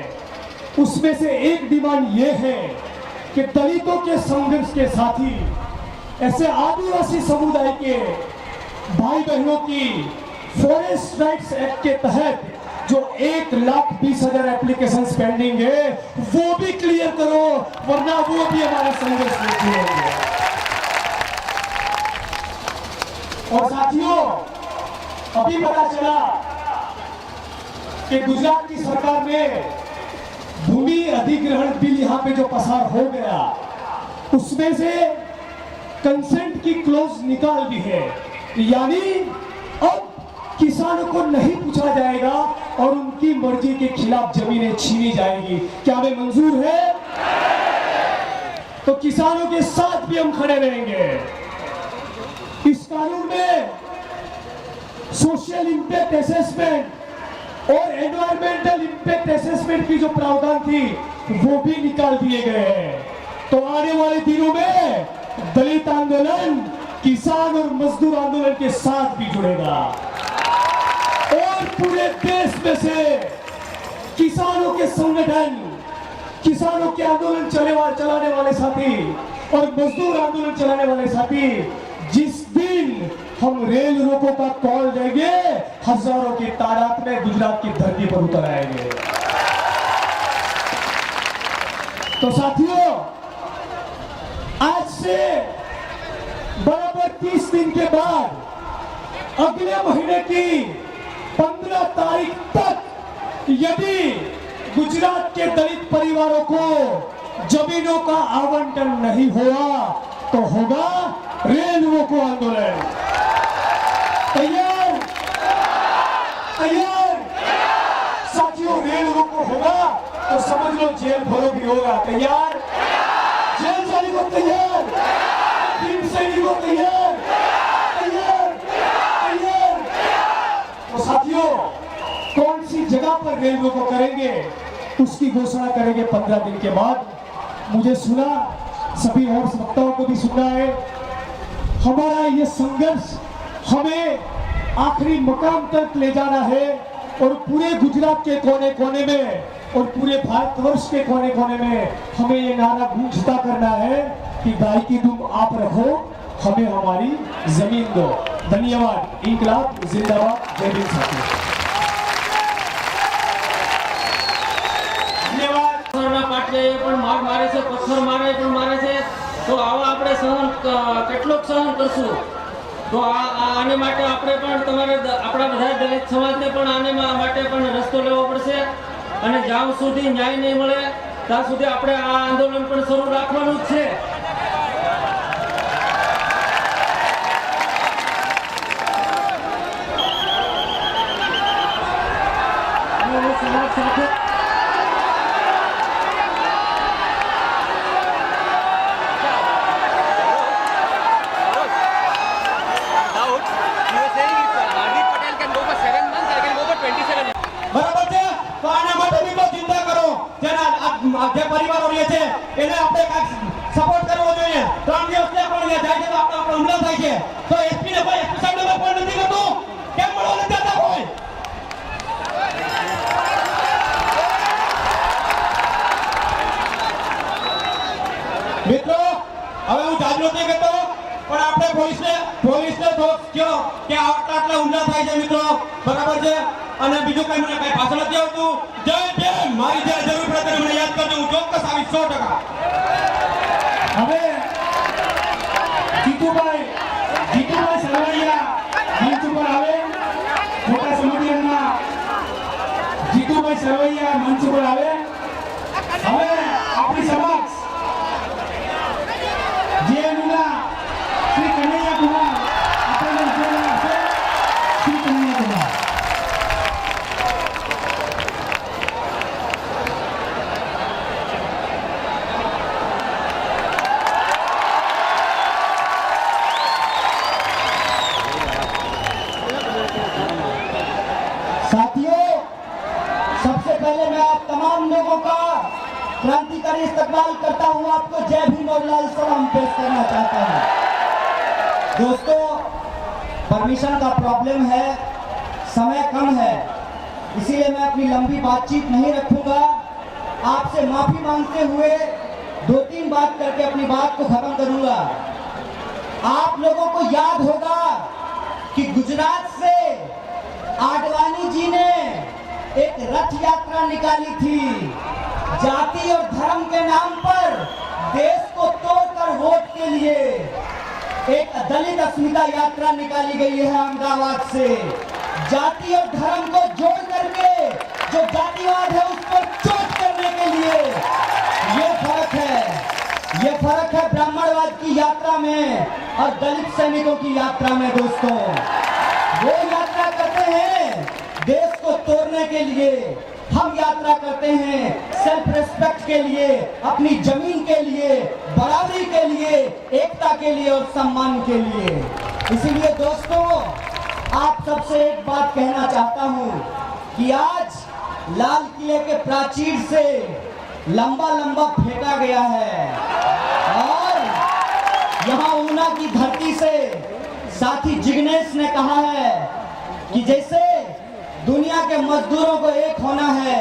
उसमें से एक डिमांड ये है कि दलितों के संघर्ष के साथी ऐसे आदिवासी समुदाय के भाई बहनों की फॉरेस्ट राइट्स एक्ट के तहत जो 1,20,000 एप्लीकेशन पेंडिंग है, वो भी क्लियर करो, वरना वो भी हमारा संघर्ष में जुड़ेंगे। और साथियों, अभी पता चला कि गुजरात की सरकार ने भूमि अधिग्रहण बिल यहां पे जो पसार हो गया, उसमें से कंसेंट की क्लॉज निकाल दी है। यानी अब किसानों को नहीं पूछा जाएगा और उनकी मर्जी के खिलाफ जमीनें छीनी जाएगी। क्या हमें मंजूर है? तो किसानों के साथ भी हम खड़े रहेंगे। इस कानून में सोशल इंपैक्ट असेसमेंट और एनवायरमेंटल इंपैक्ट असेसमेंट की जो प्रावधान थी, वो भी निकाल दिए गए हैं। तो आने वाले दिनों में दलित आंदोलन किसान और मजदूर आंदोलन के साथ भी जुड़ेगा और पूरे देश में से किसानों के संगठन, किसानों के आंदोलन चलाने वाले साथी और मजदूर आंदोलन चलाने वाले साथी जिस दिन हम रेल रोको का कॉल देंगे, हजारों की तादाद में गुजरात की धरती पर उतर आएंगे। तो साथियों, आज से बराबर 30 दिन के बाद अगले महीने की 15 तारीख तक यदि गुजरात के दलित परिवारों को जमीनों का आवंटन नहीं हुआ तो होगा रेल रोको आंदोलन। तैयार? तैयार? साथियों, रेल रोको होगा तो समझ लो जेल भरो भी होगा। तैयार? जेल जाने को तैयार? भीम सैनिक को तैयार? तैयार? तैयार? तो साथियों, कौन सी जगह पर रेल रोको करेंगे उसकी घोषणा करेंगे 15 दिन के बाद। मुझे सुना, सभी और वक्ताओं को भी सुनना है। हमारा ये संघर्ष हमें आखिरी मकाम तक ले जाना है और पूरे गुजरात के कोने कोने में और पूरे भारतवर्ष के कोने कोने में हमें ये नारा गूंजता करना है कि गाय की दुम आप रखो, हमें हमारी जमीन दो। धन्यवाद। इंकलाब जिंदाबाद। जय भीम साथियों। धन्यवाद। પથ્થરના પાટિયા પણ માર મારે છે, પથ્થર મારે પણ મારે છે, તો આવા આપણે સહન કેટલોક સહન કરશું? તો આને માટે આપણે પણ તમારે આપણા બધા દલિત સમાજને પણ આને માટે પણ રસ્તો લેવો પડશે અને જ્યાં સુધી ન્યાય નહીં મળે ત્યાં સુધી આપણે આ આંદોલન પણ શરૂ રાખવાનું જ છે। સમાજ સાથે બરાબર છે? તો આના માટે મિત્રો ચિંતા કરો, જેના જે પરિવારો રહે છે એને આપણે સપોર્ટ કરવો જોઈએ। 3 દિવસથી આપણે જાય છે તો આપણો હુમલો થાય છે, તો એસપી ને ભાઈ એસપી સાહેબ કોઈ નથી કરતું, કેમ મળવા નથી જતા કોઈ? મિત્રો, હવે હું જાજુ નથી કરતો, પણ આપણે પોલીસને દોષ કયો કે આટલા હુમલા થાય છે મિત્રો, બરાબર છે? અને બીજું કઈ મને કઈ ભાષણ નથી આવતું। જય ભીમ। મારી જ્યારે જરૂર પડે ત્યારે મને યાદ કરજો, હું ચોક્કસ આવીશ 100%। હવે જીતુભાઈ સરવૈયા મંચ ઉપર આવે। મોટા સમુદ્રના જીતુભાઈ સરવૈયા મંચ ઉપર આવે। હવે આપણી સમક્ષ જેએનયુના શ્રી કનૈયા કુમાર આપણને ઉજવવાના છે। શ્રી કનૈયા કુમાર। साथियों, सबसे पहले मैं आप तमाम लोगों का क्रांतिकारी इस्तकबाल करता हूं, आपको जय भीम और लाल सलाम पेश करना चाहता हूं। दोस्तों, परमिशन का प्रॉब्लम है, समय कम है, इसीलिए मैं अपनी लंबी बातचीत नहीं रखूंगा। आपसे माफी मांगते हुए 2-3 बात करके अपनी बात को खत्म करूंगा। आप लोगों को याद होगा कि गुजरात से आडवाणी जी ने एक रथ यात्रा निकाली थी। जाति और धर्म के नाम पर देश को तोड़कर वोट के लिए एक दलित अस्मिता यात्रा निकाली गई है अहमदाबाद से। जाति और धर्म को जोड़ करके जो जातिवाद है उस पर चोट करने के लिए ये फर्क है ब्राह्मणवाद की यात्रा में और दलित सैनिकों की यात्रा में। दोस्तों, वो यात्रा करते हैं देश को तोड़ने के लिए, हम यात्रा करते हैं सेल्फ रिस्पेक्ट के लिए, अपनी जमीन के लिए, बराबरी के लिए, एकता के लिए और सम्मान के लिए। इसीलिए दोस्तों, आप सबसे एक बात कहना चाहता हूं कि आज लाल किले के प्राचीर से लंबा लंबा फेंका गया है और यहाँ ऊना की धरती से साथी जिग्नेश ने कहा है कि जैसे दुनिया के मजदूरों को एक होना है,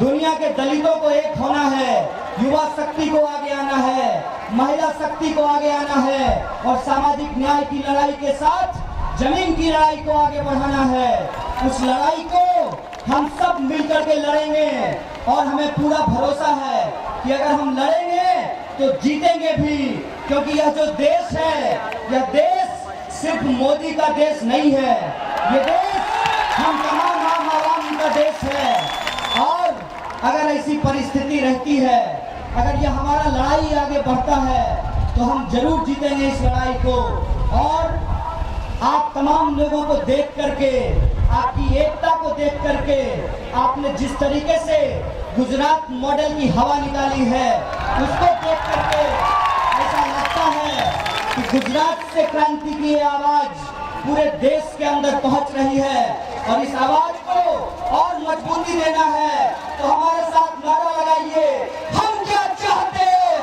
दुनिया के दलितों को एक होना है, युवा शक्ति को आगे आना है, महिला शक्ति को आगे आना है और सामाजिक न्याय की लड़ाई के साथ जमीन की लड़ाई को आगे बढ़ाना है। उस लड़ाई को हम सब मिलकर के लड़ेंगे और हमें पूरा भरोसा है कि अगर हम लड़ेंगे तो जीतेंगे भी, क्योंकि यह जो देश है, यह देश सिर्फ मोदी का देश नहीं है, ये देश हम तमाम आम आवाम का देश है। और अगर ऐसी परिस्थिति रहती है, अगर यह हमारा लड़ाई आगे बढ़ता है तो हम जरूर जीतेंगे इस लड़ाई को। और आप तमाम लोगों को देख करके, आपकी एकता को देख करके, आपने जिस तरीके से गुजरात मॉडल की हवा निकाली है, उसको देख करके ऐसा लगता है कि गुजरात से क्रांति की आवाज पूरे देश के अंदर पहुंच रही है और इस आवाज को और मजबूती देना है तो हमारे साथ नारा लगाइए, हम क्या चाहते हैं?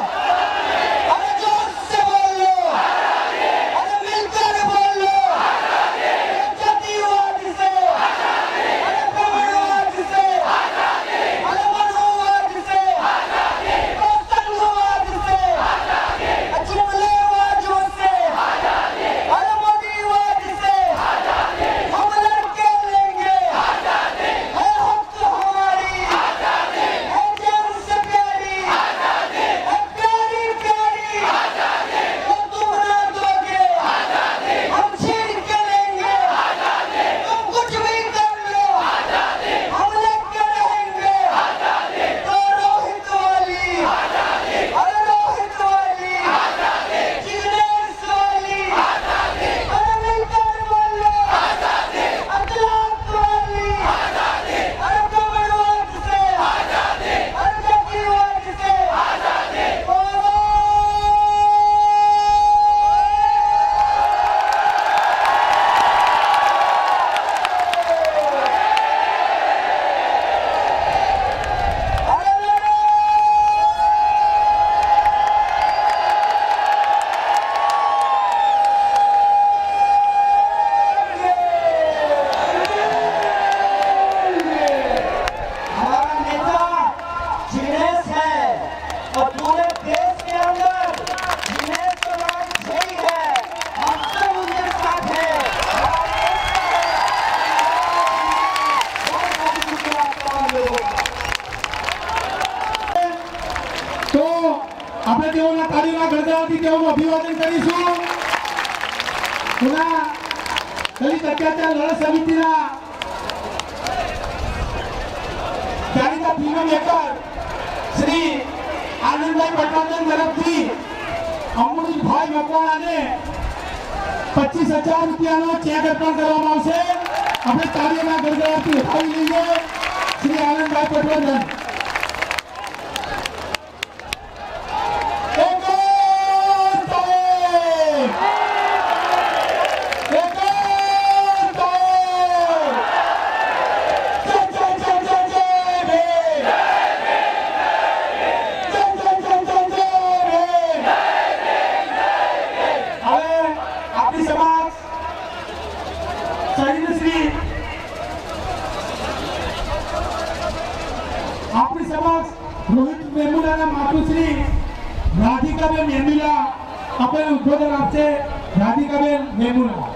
अरे जोर से बोल लो, अरे मिलकर बोल लो, जातिवाद से, अरे ब्राह्मणवाद से, अरे मनोवाद से, संघवाद से, जुमलेबाज से, अरे मोदीवाद से हम लड़के लेंगे। है हक हमारी, है जान से प्यारी, है प्यारी प्यारी, तो तुम ना दोगे, हम छीन के लेंगे। तुम कुछ भी कर लो, हम लेके रहेंगे। तो रोहित वाली, अरे रोहित वाली, जिग्नेश वाली, अरे मिलकर बोलो, अखलाक वाली, अरे ब्राह्मणवाद से, अरे जातिवाद से, अरे लड़ो। हमारा नेता जिग्नेश है और पूरे देश के अंदर जिग्नेश का नाम सही है, हम सब उनके साथ हैं। बहुत शुक्रिया तमाम लोगों का। તો આપણે તેઓના તાળીના ગણગણાથી તેઓનું અભિવાદન કરીશું. પુના દલિત અત્યાચાર લડત સમિતિના જાણીતા ફિલ્મ મેકર શ્રી આનંદભાઈ પટવાદન તરફથી અમૃતભાઈ મકવાણાને 25,000 રૂપિયાનો ચેક અર્પણ કરવામાં આવશે. આપણે તાળીના ગણગણાથી ઉઠાવી લઈએ શ્રી આનંદભાઈ પટવાદન. આપણી સમક્ષ રોહિત વેમુલાના માતુશ્રી રાધિકાબેન વેમુલા આપણે ઉદ્બોધન આપશે. રાધિકાબેન વેમુલા.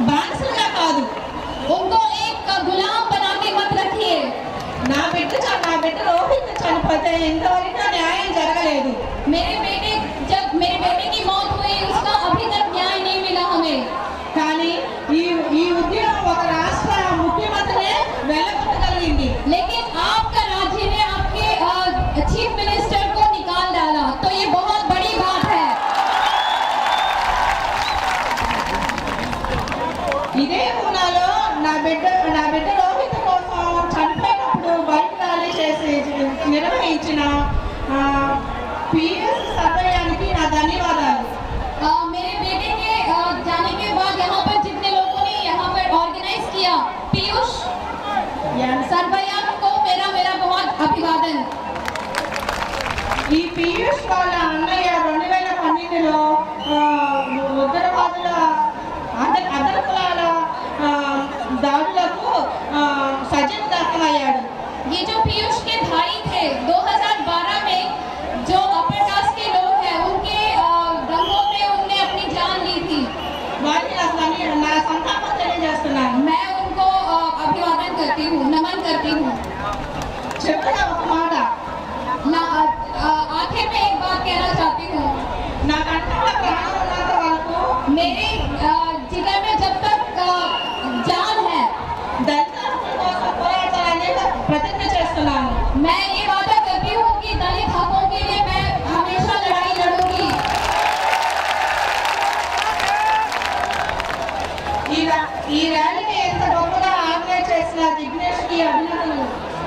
బానిసలుగా కాదు उनको एक गुलाम बना के मत रखिए। నా బిడ్డ రోహిత్ చనిపోతే ఇంతవరకు న్యాయం జరగలేదు मेरे बेटे की मौत हुई, उसका अभी तक न्याय नहीं मिला हमें। కానీ ఈ ఉద్యమం ఒక రాష్ట్ర ముఖ్యమంత్రినే వెళ్ళగొట్టగలిగింది लेकिन आपका राज्य ने आपके चीफ मिनिस्टर को निकाल डाला, तो ये बहुत बड़ी बात है। ఇదే ఊనాలో నా బిడ్డ రోహిత్ కోసం చనిపోయినప్పుడు బైక్ ర్యాలీ చేసి నిర్వహించిన పిఎస్ సర్వయానికి నా ధన్యవాదాలు मेरे बेटे के जाने के बाद यहाँ पर जितने लोगों ने यहाँ पर ऑर्गेनाइज किया, पीयूष सरवैया को मेरा बहुत अभिवादन। ఈ పీయూష్ వాళ్ళ అన్నయ్య 2012లో ఉగ్రవాదుల అదనకులాల దాడులకు సజీవ దహనమయ్యాడు ये जो पीयूष के भाई थे 2012 में जो अपर कास्ट के लोग हैं, उनके दंगों में उनने अपनी जान ली थी। వారికి అసలు నా సంతాపం తెలియజేస్తున్నాను मैं उनको अभिवादन करती हूँ, नमन करती हूँ। చెప్పగా ఒక మాట आखिर में एक बात कहना चाहती हूँ, నా కంఠంలో ప్రాణం ఉన్నంత వరకు मेरे जिगर में जब तक जान है, దళిత హక్కుల కోసం పోరాటాలని ప్రతిజ్ఞ చేస్తున్నాను मैं ये वादा करती हूँ कि दलित हकों के लिए मैं हमेशा लड़ाई लड़ूंगी। ఈ ర్యాలీని ఎంత గొప్పగా ఆర్గనైజ్ చేసిన జిగ్నేష్కి అభినందనలు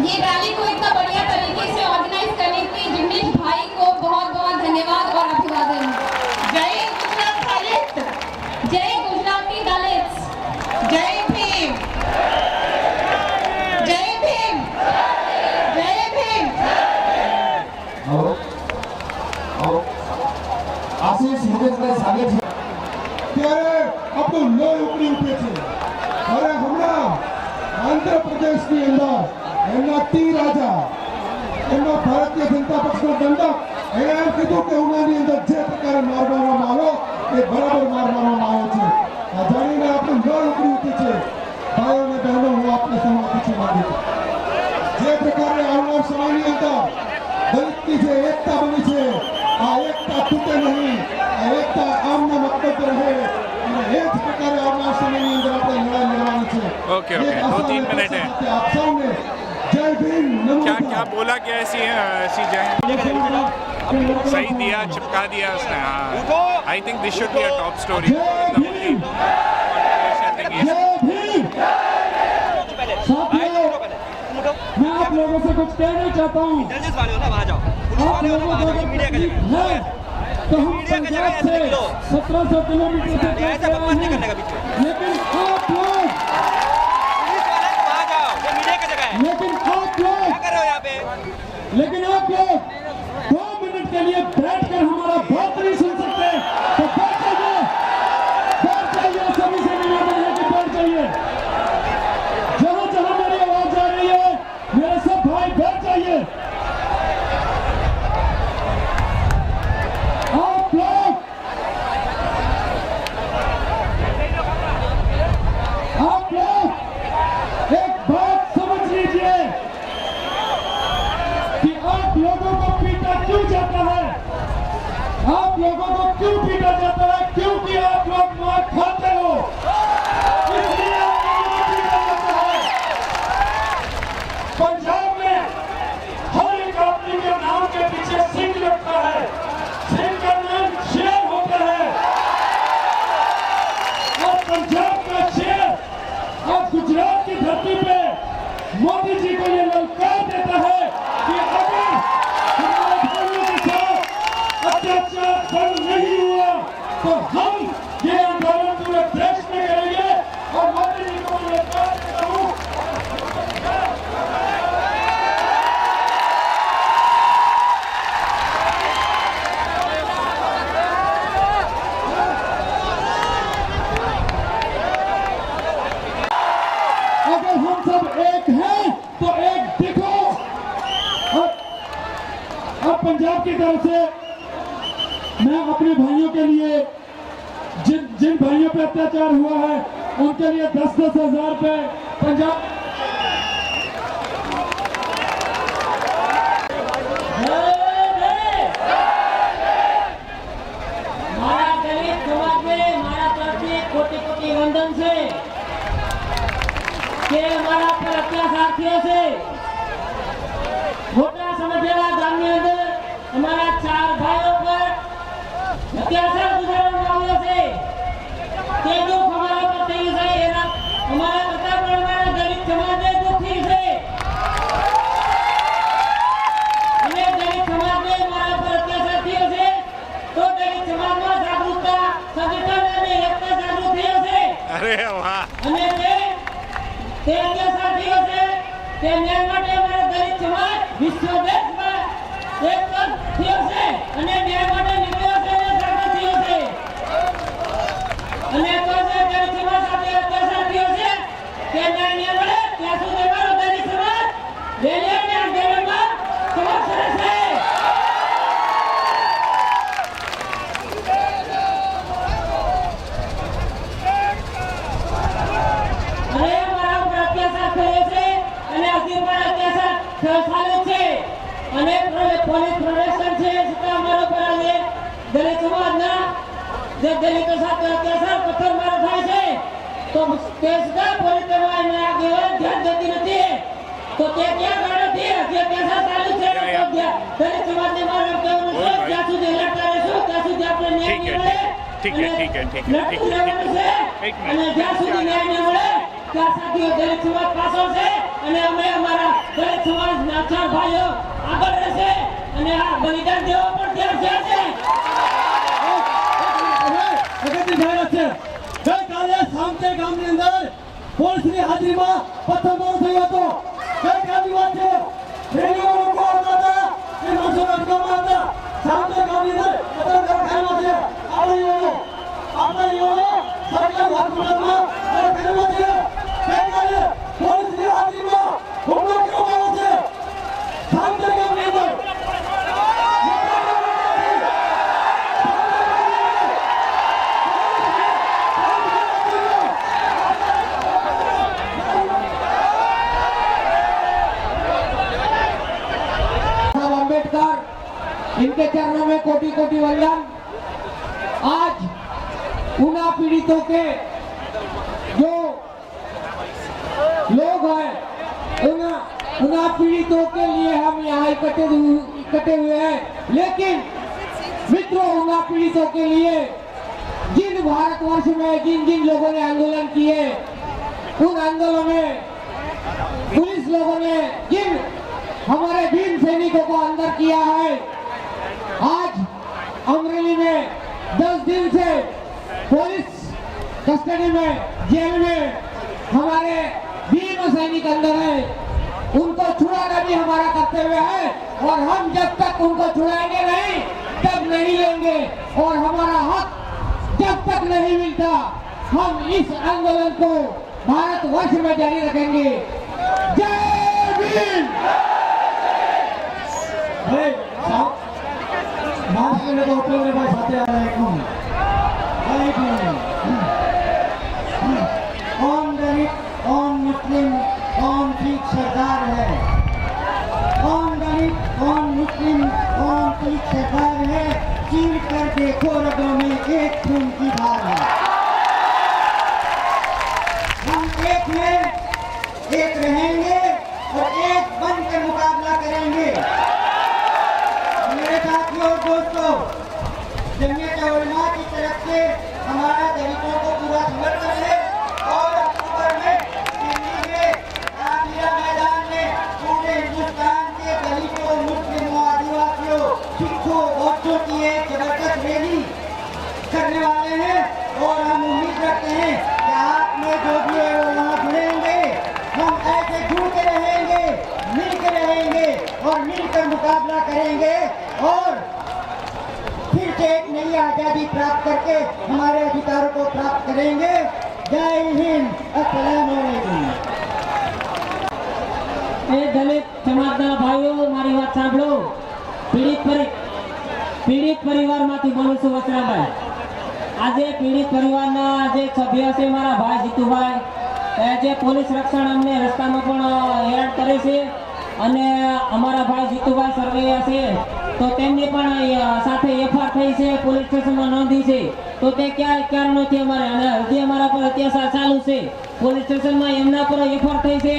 ये रैली को इतना बढ़िया तरीके से ऑर्गेनाइज करने के लिए जिग्नेश भाई को बहुत बहुत धन्यवाद और अभिवादन। జై గుజరాత్ దళిత్ जय गुजराती दलित, జై భీమ్ జై భీమ్ జై భీమ్ આશીષ મુકેશભાઈ સાગે છે ત્યારે આપણું લોહી ઉકળી ઉઠે છે હવે હમણાં આંધ્રપ્રદેશની અંદર એમના ટી રાજા એમના ભારતીય જનતા પક્ષના દંડક એણે એમ કીધું કે ઉનાની અંદર જે પ્રકારે માર મારવામાં આવ્યો એ બરાબર માર મારવામાં આવ્યો છે આ જાણીને આપણું લોહી ઉકળી ઉઠે છે ભાઈઓ અને બહેનો હું આપને સમા પૂછવા માંગુ છું જે પ્રકારે આવનાર સમયની અંદર દલિતની જે એકતા બની છે આ એકતા તૂટે નહીં આ એકતા આમના મતલબ રહે અને એ જ પ્રકારે આવનાર સમયની અંદર આપણે લડાઈ લડવાની છે ओके, ओके, 2-3 मिनट है। આપ સૌને જય ભીમ નમો क्या बुद्धाय। क्या बोला क्या ऐसी जय सही दिया, चिपका दिया उसने। हाँ, I think this should be a top story. जय भीम। साथियों, मैं आप लोगों से कुछ कहना चाहता हूँ। आप लोगों को अगर तकलीफ है तो हम पंजाब से 1700 किलोमीटर से तय कर रहे हैं, लेकिन आप लोग लेकिन आप लोग 2 मिनट के लिए बैठकर हमारा बात नहीं सुन सकते तो बैठ जाइए, सभी से निवेदन है कि बैठ जाइए। जहां जहां मेरी आवाज जा रही है मेरे सब भाई बैठ जाइए। आप लोग एक बात समझ लीजिए कि आप लोगों को पीटा क्यों जाता है, आप लोगों को क्यों पीटा जाता है, क्योंकि आप लोग मार खाते हो, इसलिए आप लोगों को पीटा जाता है। पंजाब में हर एक आदमी के नाम के पीछे सिंह लगता है, सिंह का नाम शेर होता है और पंजाब का शेर आज गुजरात की धरती पे मोदी जी को ये ललकार देता है कि अगर हमारे भाइयों के साथ अत्याचार बंद नहीं हुआ तो हम ये आंदोलन पूरे देश में करेंगे। और मोदी जी को मैं ललकार देता हूँ। अगर हम सब एक हैं तो एक दिखो। अब पंजाब की तरफ से मैं अपने भाइयों के लिए जिन भाइयों पे अत्याचार हुआ है उनके लिए 10-10 हजार रुपए पंजाब મારા દલિત સમાજને મારા તરફથી કોટી કોટી વંદન છે કે અમારા પર અત્યાચાર થયો છે મોટા સમજેલા ગામની અંદર અમારા 4 ભાઈઓ પર અત્યાચાર ગુજારવામાં આવ્યો છે તે દુઃખ અમારા પર થયું છે એના અમારા કરતા પણ અમારા દલિત સમાજને દુઃખી છે અને દલિત સમાજને મારા પર અત્યાચાર થયો છે તો દલિત સમાજમાં જાગૃતતા સંગઠન અને એકતા જાગૃત થયો છે अरे वाह અને તે અત્યાચાર થયો છે તે ન્યાય માટે અમારા દલિત સમાજ વિશ્વ દેશમાં એક થયો છે અને ન્યાય માટે નીકળ્યો છે અને જાગૃત થયો છે અને તો જે દલિત સમાજ સાથે અત્યાચાર થયો છે તે ન્યાય મળે ત્યાં સુધી અમારો દલિત સમાજ રેલી અને આંદોલનમાં સમક્ષ રહેશે અરે મારા ઉપર અત્યાચાર થયો છે અને હજી પણ અત્યાચાર ચાલુ છે અને પોલીસ પ્રોટેક્શન છે છતાં અમારા પર આજે દલિત સમાજના જે દલિતો સાથે અત્યાચાર પથ્થરમારો થાય છે તો તે છતાં પોલીસ એમને આગેવાન ધ્યાન દેતી નથી તો તે ક્યાં ગાડોથી હજી અત્યાચાર ચાલુ છે તો દલિત સમાજને મારું કહેવાનું છે જ્યાં સુધી લડતા રહેશું ત્યાં સુધી આપણે ન્યાય નહીં મળે ठीक है ठीक है ठीक है ठीक है લડતું રહેવાનું છે एक અને मिनट જ્યાં સુધી ન્યાય નહીં મળે ત્યાં સાથીઓ દલિત સમાજ પાછળ છે અને અમે અમારા દલિત સમાજના 4 ભાઈઓ આગળ રહેશે અને આ બલિદાન દેવા પણ તૈયાર છે અગત્યની જાહેરાત છે ગઈકાલે સામતે ગામની અંદર પોલીસની હાજરીમાં પથ્થરમારો થયો હતો ગઈકાલની વાત છે રેલીઓ લોકો આવતા હતા એ માણસો અટકાવવામાં હતા સામતે ગામની અંદર પથ્થરમારો થયો છે આપણે સરકાર હોસ્પિટલમાં કર્યો છે ગઈકાલે પોલીસની હાજરીમાં હુમલો કરવામાં આવ્યો છે સામતે ગામની અંદર अम्बेडकर इनके चरणों में कोटि कोटि वंदन। आज उना पीड़ितों के जो लोग हैं उना पीड़ितों के लिए हम यहाँ इकट्ठे हुए हैं, लेकिन मित्रों उना पीड़ितों के लिए जिन भारतवर्ष में जिन जिन लोगों ने आंदोलन किए उन आंदोलनों में पुलिस लोगों ने जिन हमारे भीम सैनिकों को अंदर किया है, आज अमरेली में 10 दिन से पुलिस कस्टडी में जेल में हमारे भीम सैनिक अंदर है, उनको छुड़ाना भी हमारा कर्तव्य है और हम जब तक उनको छुड़ाएंगे नहीं तब नहीं लेंगे और हमारा हक जब तक नहीं मिलता हम इस आंदोलन को भारतवर्ष में जारी रखेंगे। जय भीम। कौन दलित कौन मुस्लिम कौन सिख सरदार है, कौन दलित कौन मुस्लिम कौन सिख सरदार है, चीर कर देखो रगों में एक खून की धार है। हम एक में एक रहेंगे और एक बनकर मुकाबला करेंगे। मेरे साथियों और दोस्तों, जमीयत उलमा की तरफ से हमारा दलितों को पूरा समर्थन है और अक्टूबर में दिल्ली में रामलीला मैदान में पूरे हिंदुस्तान के दलितों, मुस्लिमों, आदिवासियों, सिखों, बौद्धों की एक जबरदस्त रैली करने वाले हैं और हम उम्मीद रखते हैं कि आप में जो भी है वो वहाँ जुड़ेंगे। हम ऐसे जुड़ के रहेंगे, मिल के रहेंगे और मिलकर मुकाबला करेंगे और फिर से एक नई आजादी प्राप्त करके हमारे अधिकारों को प्राप्त करेंगे। जय हिंद, अस्सलाम वालेकुम। એ દલિત સમાજના ભાઈઓ મારી વાત સાંભળો। પીડિત પરિવારમાંથી બોલું છું વસરાભાઈ। આજે પીડિત પરિવારના જે સભ્ય છે મારા ભાઈ જીતુભાઈ જે પોલીસ રક્ષણ અમને રસ્તામાં પણ હેરાન કરે છે અને અમારા ભાઈ જીતુભાઈ સરવૈયા છે તો તેમની પણ સાથે એફઆર થઈ છે પોલીસ સ્ટેશનમાં નોંધી છે તો તે ક્યાં કારણોથી અમારે અને હજી અમારા પર અત્યાચાર ચાલુ છે પોલીસ સ્ટેશનમાં એમના પર એફઆર થઈ છે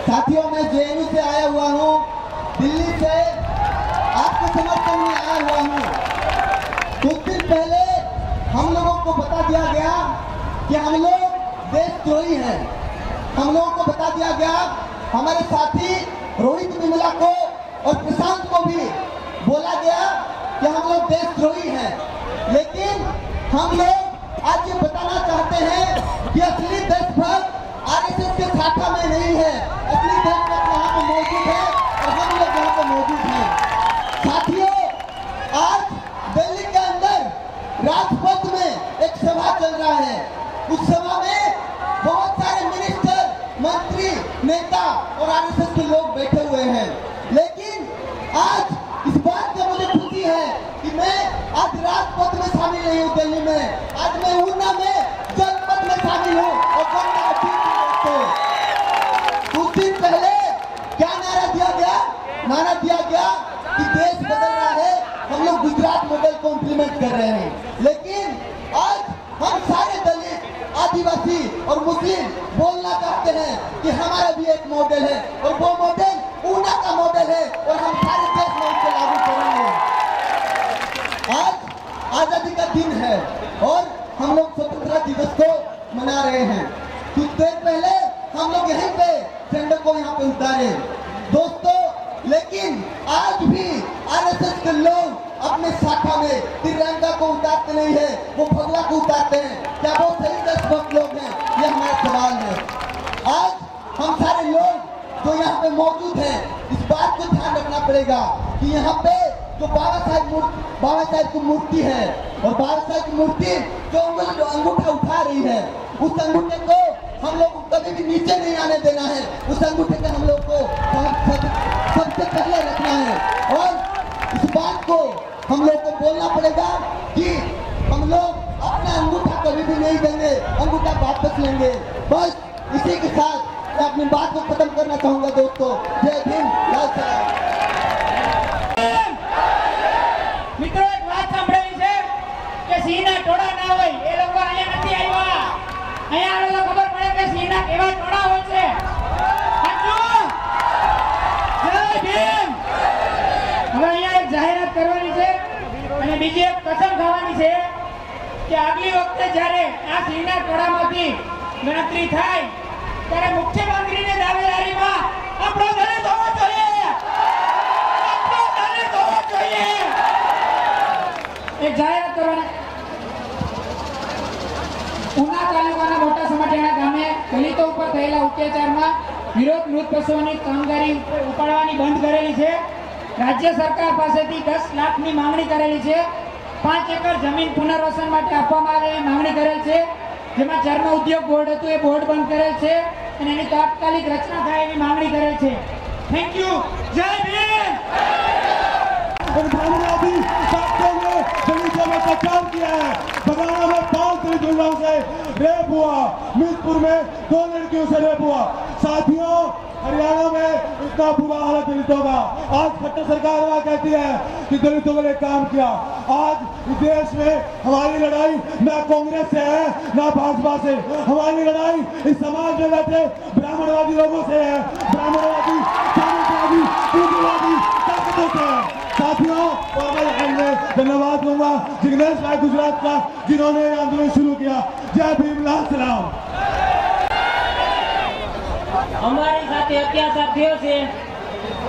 साथियों मैं जेएनयू से आया हुआ हूँ, दिल्ली से आपके समर्थन में आया हुआ हूँ। कुछ दिन पहले हम लोगों को बता दिया गया कि हम लोग देशद्रोही हैं। हम लोगों को बता दिया गया, हमारे साथी रोहित विमला को और प्रशांत को भी बोला गया कि हम लोग देशद्रोही हैं। लेकिन हम लोग आज ये बताना चाहते हैं कि असली देशभक्त आरएसएस के शाखा में नहीं है, असली देशभक्त यहाँ पे मौजूद है और हम लोग यहाँ पे मौजूद हैं। साथियों, आज दिल्ली के अंदर राजपथ में एक सभा चल रहा है। उस सभा में बहुत सारे मिनिस्टर, मंत्री, नेता और आरएसएस के लोग बैठे हुए हैं। लेकिन आज इस बात की मुझे खुशी है कि मैं आज राजपथ में शामिल नहीं हूँ दिल्ली में, आज मैं ऊना में जनपद में शामिल हूँ और गंगा जीत कुछ दिन पहले क्या नारा दिया गया? नारा दिया गया कि देश बदल रहा है, हम लोग गुजरात मॉडल को इम्प्लीमेंट कर रहे हैं। लेकिन आज हम सारे दलित, आदिवासी और मुस्लिम बोलना चाहते हैं कि हमारा भी एक मॉडल है और वो मॉडल ऊना का मॉडल है और हम सारे देश में उसको लागू करेंगे। आज आजादी का दिन है और हम लोग स्वतंत्रता दिवस को मना रहे हैं। कुछ देर पहले हम लोग यहीं पे झंडे को यहाँ पे उतारे दोस्तों, लेकिन आज भी आरएसएस के लोग अपने शाखा में तिरंगा को उतारते नहीं है, वो भगवा को उतारते हैं। क्या वो सही देशभक्त लोग हैं? ये हमारा सवाल है। आज हम सारे लोग जो यहाँ पे मौजूद हैं, इस बात को ध्यान रखना पड़ेगा कि यहाँ पे जो बाबा साहब की मूर्ति है और बाबा साहब की मूर्ति जो अंगूठा उठा रही है, उस अंगूठे को हम लोग कभी भी नीचे नहीं आने देना है। उस अंगूठे पे हम लोग को सबसे पहले रखना है और इस बात को हम लोग को बोलना पड़ेगा कि हम लोग अपना कभी भी नहीं देंगे, अंगूठा वापस लेंगे। बस इसी के साथ मैं अपनी बात को खत्म करना चाहूंगा दोस्तों। जय भीम, जय सलाम। મિત્રો એક વાત સાંભળેલી છે કે સિંહના ટોળા ના હોય એ લોકો અહીંયા નથી આવ્યા, અહીંયા આવે તો ખબર પડે કે સિંહના કેવા ટોળા હોય છે. સાચું? જય ભીમ. હવે અહીંયા એક જાહેરાત કરવાની છે અને બીજી એક કસમ ખાવાની છે કે આગલી વખતે જ્યારે આ સિંહના ટોળામાંથી ગણતરી થાય ત્યારે મુખ્યમંત્રીની દાવેદારીમાં આપણો દલિત હોવો જોઈએ, આપણો દલિત હોવો જોઈએ. એક જાહેરાત કરવાની. ઉના તાલુકાના મોટા સમાટેણા ગામે દલિતો ઉપર થયેલા અત્યાચારમાં વિરોધ મૃત પશુઓની કામગીરી ઉપાડવાની બંધ કરેલી છે. રાજ્ય સરકાર પાસેથી 10 લાખની માંગણી કરેલી છે. 5 એકર જમીન પુનર્વસન માટે આપવામાં આવે એવી માંગણી કરેલ છે, જેમાં ચર્મ ઉદ્યોગ બોર્ડ હતું એ બોર્ડ બંધ કરેલ છે અને એની તાત્કાલિક રચના થાય એવી માંગણી કરેલ છે. Thank you. જય ભીમ. ब्राह्मणवादी साथियों ने दलितों में प्रचार किया है। बगाना में 5 दलित महिलाओं से रेप हुआ, मीरपुर में 2 लड़कियों से रेप हुआ। साथियों, हरियाणा में इतना बुरा हाल है दलितों का। आज खट्टर सरकार वहाँ कहती है कि दलितों के लिए काम किया। आज इस देश में हमारी लड़ाई ना कांग्रेस से है ना भाजपा से, हमारी लड़ाई इस समाज में बैठे ब्राह्मणवादी लोगों से है। ब्राह्मणवादी, जातिवादी, पूंजीवादी ताकतों से है। साथियों, और मैं धन्यवाद दूंगा जिग्नेश भाई गुजरात का, जिन्होंने ये आंदोलन शुरू किया। जय भीम, लाल सलाम। અમારી સાથે અત્યાચાર થયો છે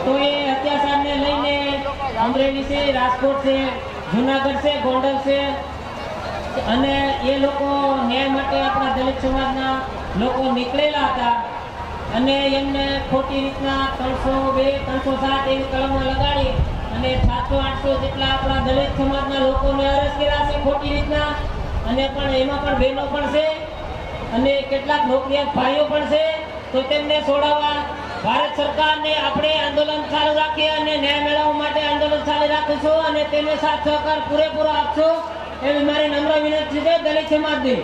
તો એ અત્યાચારને લઈને અમરેલી છે, રાજકોટ છે, જુનાગઢ છે, ગોંડલ છે અને એ લોકો ન્યાય માટે આપણા દલિત સમાજના લોકો નીકળેલા હતા અને એમને ખોટી રીતના 302, 307 એવી કલમો લગાડી અને 700-800 જેટલા આપણા દલિત સમાજના લોકોને અરેસ્ટ કર્યા છે ખોટી રીતના. અને પણ એમાં પણ બહેનો પણ છે અને કેટલાક નોકરિયાત ભાઈઓ પણ છે. તો તેમને છોડાવવા ભારત સરકારને આપણે આંદોલન ચાલુ રાખીએ અને ન્યાય મેળવવા માટે આંદોલન ચાલુ રાખીશું અને તેને સાથ સહકાર પૂરેપૂરો આપશો એવી મારી નમ્ર વિનંતી છે દલિત સમાજની.